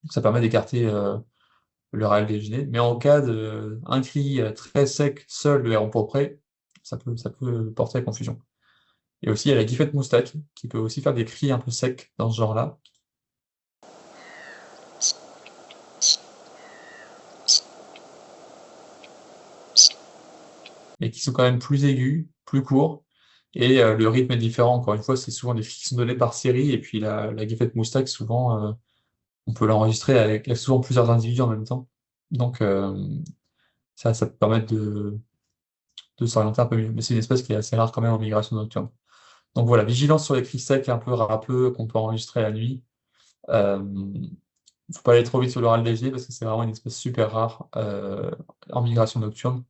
ça permet d'écarter le râle déjeuner. Mais en cas un cri très sec, seul de héron pourpré, ça peut porter à confusion. Et aussi, il y a la guifette moustache, qui peut aussi faire des cris un peu secs dans ce genre-là. Mais qui sont quand même plus aigus, plus courts, et le rythme est différent. Encore une fois, c'est souvent des cris qui sont donnés par série, et puis la guifette moustache, souvent, on peut l'enregistrer avec souvent plusieurs individus en même temps. Donc, ça peut permettre de s'orienter un peu mieux. Mais c'est une espèce qui est assez rare quand même en migration nocturne. Donc voilà, vigilance sur les cris secs un peu râpeux qu'on peut enregistrer la nuit. Euh, Faut pas aller trop vite sur l'oral léger parce que c'est vraiment une espèce super rare en migration nocturne.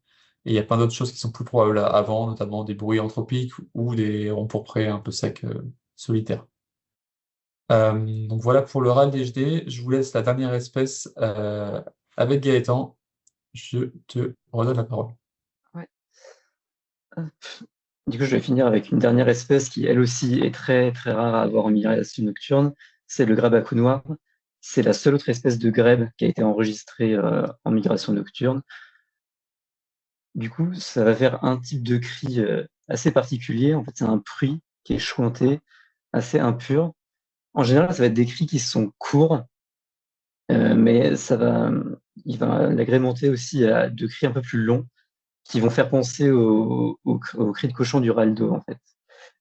Et il y a plein d'autres choses qui sont plus probables avant, notamment des bruits anthropiques ou des ronds pourprés un peu secs, solitaires. Donc voilà pour le râle DHD. Je vous laisse la dernière espèce avec Gaëtan. Je te redonne la parole. Ouais. Du coup, je vais finir avec une dernière espèce qui, elle aussi, est très très rare à avoir en migration nocturne. C'est le grèbe à cou noir. C'est la seule autre espèce de grèbe qui a été enregistrée en migration nocturne. Du coup, ça va faire un type de cri assez particulier. En fait, c'est un bruit qui est chanté, assez impur. En général, ça va être des cris qui sont courts, mais il va l'agrémenter aussi à de cris un peu plus longs qui vont faire penser au cri de cochon du Raldo, en fait.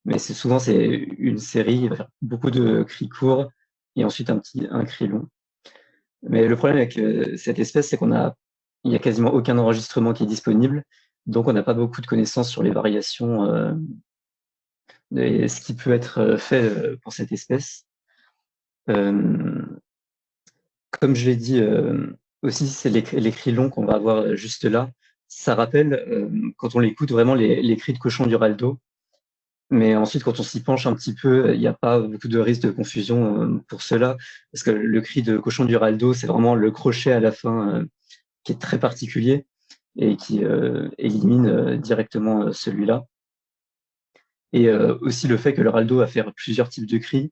Mais c'est une série, il va faire beaucoup de cris courts et ensuite un cri long. Mais le problème avec cette espèce, c'est il y a quasiment aucun enregistrement qui est disponible, donc on n'a pas beaucoup de connaissances sur les variations et ce qui peut être fait pour cette espèce. Comme je l'ai dit aussi, c'est les cris longs qu'on va avoir juste là. Ça rappelle, quand on l'écoute, vraiment les cris de cochon du Raldo. Mais ensuite, quand on s'y penche un petit peu, il n'y a pas beaucoup de risque de confusion pour cela, parce que le cri de cochon du Raldo, c'est vraiment le crochet à la fin qui est très particulier et qui élimine directement celui-là. Et aussi le fait que le Raldo va faire plusieurs types de cris,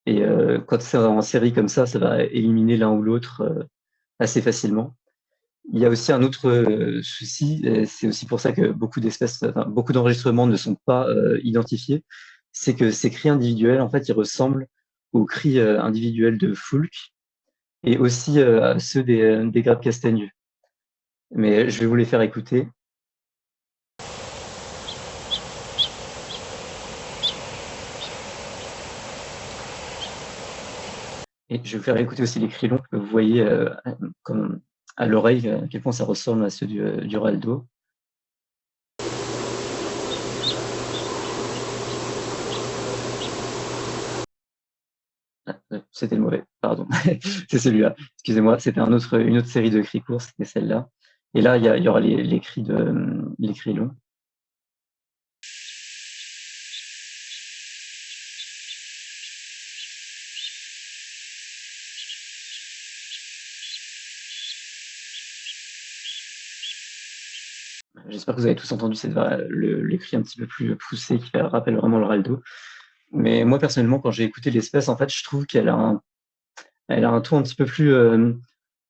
et quand c'est en série comme ça va éliminer l'un ou l'autre assez facilement. Il y a aussi un autre souci, et c'est aussi pour ça que beaucoup d'enregistrements ne sont pas identifiés, c'est que ces cris individuels, en fait, ils ressemblent aux cris individuels de Foulk et aussi à ceux des grappes castagneux. Mais je vais vous les faire écouter. Et je vais vous faire écouter aussi les cris longs que vous voyez comme à l'oreille, à quel point ça ressemble à ceux du Raldo. C'était le mauvais, pardon. C'est celui-là. Excusez-moi, c'était une autre série de cris courts, c'était celle-là. Et là, il y aura les cris longs. J'espère que vous avez tous entendu les cris un petit peu plus poussés qui rappellent vraiment le Raldo. Mais moi, personnellement, quand j'ai écouté l'espèce, en fait, je trouve elle a un ton un petit peu plus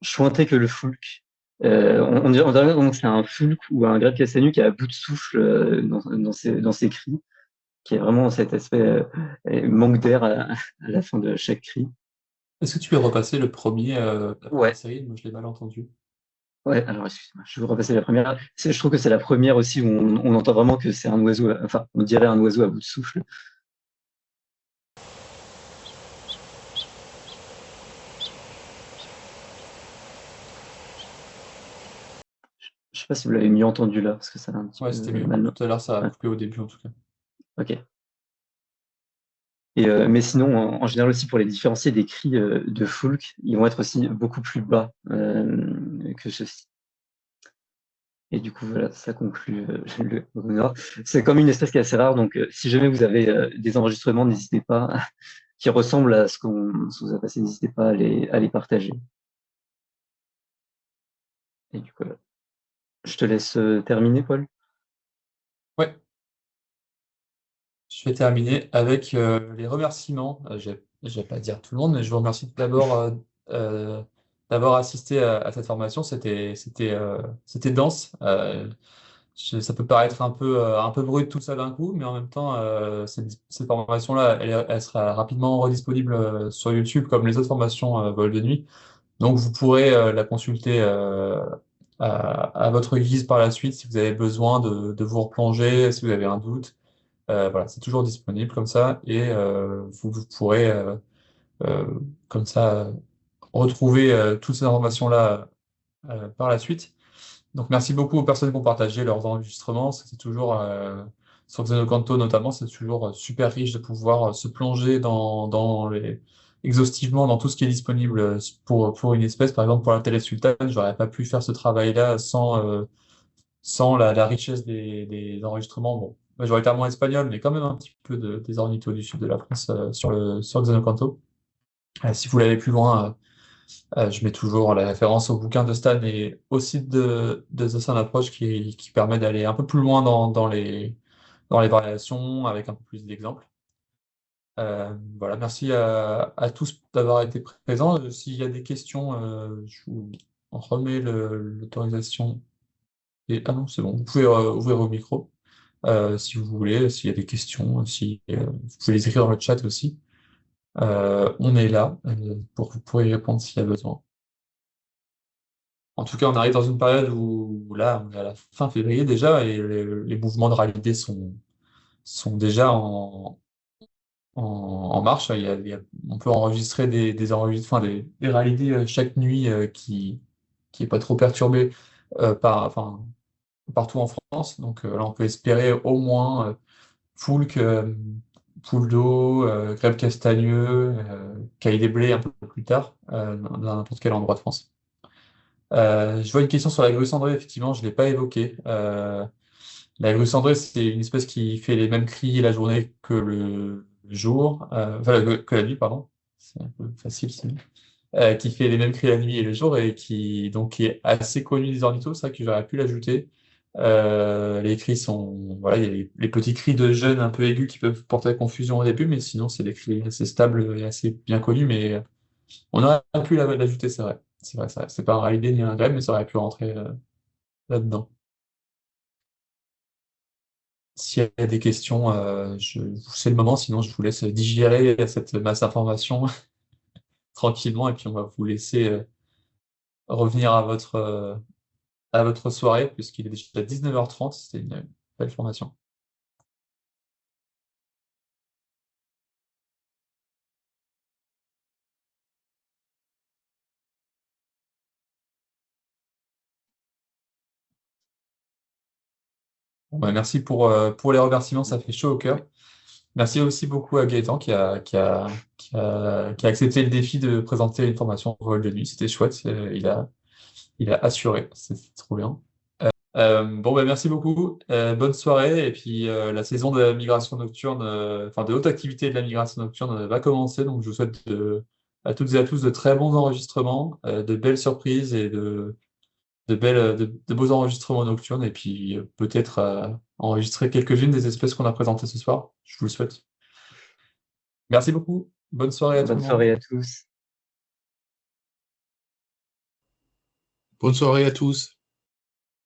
chointé que le Foulk. On dirait vraiment que c'est un Foulk ou un grèbe castagnu qui est à bout de souffle dans ses cris, qui est vraiment cet aspect manque d'air à la fin de chaque cri. Est-ce que tu peux repasser le premier de la Ouais, série? Moi, je l'ai mal entendu. Ouais, alors excusez-moi, je vais vous repasser la première. Je trouve que c'est la première aussi où on entend vraiment que c'est un oiseau, enfin, on dirait un oiseau à bout de souffle. Je sais pas si vous l'avez mieux entendu là, parce que ça a un petit Ouais, peu c'était mieux. mal. Tout à l'heure, ça a Ouais, coupé au début, en tout cas. ok. Mais sinon, en général aussi, pour les différencier des cris de Foulk, ils vont être aussi beaucoup plus bas que ceux-ci. Et du coup, voilà, ça conclut le Renoir. C'est comme une espèce qui est assez rare, donc si jamais vous avez des enregistrements, n'hésitez pas, qui ressemblent à ce qu'on vous a passé, n'hésitez pas à les partager. Et du coup, voilà. Je te laisse terminer, Paul. Ouais, je vais terminer avec les remerciements. Je vais pas dire tout le monde, mais je vous remercie d'abord d'avoir assisté à cette formation. C'était dense. Ça peut paraître un peu brut tout ça d'un coup, mais en même temps, cette formation-là, elle sera rapidement redisponible sur YouTube comme les autres formations vol de nuit. Donc vous pourrez la consulter à votre guise par la suite si vous avez besoin de vous replonger, si vous avez un doute. Voilà, c'est toujours disponible comme ça et vous pourrez euh, comme ça retrouver toutes ces informations-là par la suite. Donc merci beaucoup aux personnes qui ont partagé leurs enregistrements. C'est toujours sur Xenocanto notamment, c'est toujours super riche de pouvoir se plonger exhaustivement dans tout ce qui est disponible pour une espèce. Par exemple, pour la télé sultane, j'aurais pas pu faire ce travail-là sans la richesse des enregistrements. Bon, majoritairement espagnol, mais quand même un petit peu des ornithos du sud de la France sur Xenocanto. Si vous l'avez plus loin, je mets toujours la référence au bouquin de Stan et au site de The Sun Approach qui permet d'aller un peu plus loin dans les variations avec un peu plus d'exemples. Voilà, merci à tous d'avoir été présents. S'il y a des questions, je vous remets l'autorisation. Et, ah non, c'est bon, vous pouvez ouvrir au micro si vous voulez, s'il y a des questions, si, vous pouvez les écrire dans le chat aussi. On est là pour y répondre s'il y a besoin. En tout cas, on arrive dans une période où là, on est à la fin février déjà et les mouvements de rallye sont déjà en marche. On peut enregistrer des rallyes chaque nuit qui est pas trop perturbé enfin, partout en France. Donc là, on peut espérer au moins Foulques, Pouldo, Grève Castagneux, Caille des Blés un peu plus tard, dans n'importe quel endroit de France. Je vois une question sur la grue cendrée, effectivement, je ne l'ai pas évoquée. La grue cendrée, c'est une espèce qui fait les mêmes cris la journée que le jour, enfin que la nuit, pardon. C'est un peu facile, sinon. Qui fait les mêmes cris la nuit et le jour et qui est assez connu des ornithos, c'est ça que j'aurais pu l'ajouter. Les cris sont, voilà, il y a les petits cris de jeunes un peu aigus qui peuvent porter à confusion au début, mais sinon c'est des cris assez stables et assez bien connus, mais on aurait pu l'ajouter, c'est vrai. C'est vrai, c'est pas un rallye ni un grême, mais ça aurait pu rentrer là-dedans. S'il y a des questions, c'est le moment, sinon je vous laisse digérer cette masse d'informations tranquillement et puis on va vous laisser revenir à votre soirée puisqu'il est déjà 19h30, c'était une belle formation. Bon, bah, merci pour les remerciements, ça fait chaud au cœur. Merci aussi beaucoup à Gaëtan qui a accepté le défi de présenter une formation au vol de nuit. C'était chouette, il a assuré, c'est trop bien. Bon, bah, merci beaucoup. Bonne soirée. Et puis, la saison de la migration nocturne, enfin, de haute activité de la migration nocturne va commencer. Donc, je vous souhaite à toutes et à tous de très bons enregistrements, de belles surprises et de beaux enregistrements nocturnes. Et puis, peut-être enregistrer quelques-unes des espèces qu'on a présentées ce soir. Je vous le souhaite. Merci beaucoup. Bonne soirée à tout Bonne le monde. soirée à tous. Bonne soirée à tous.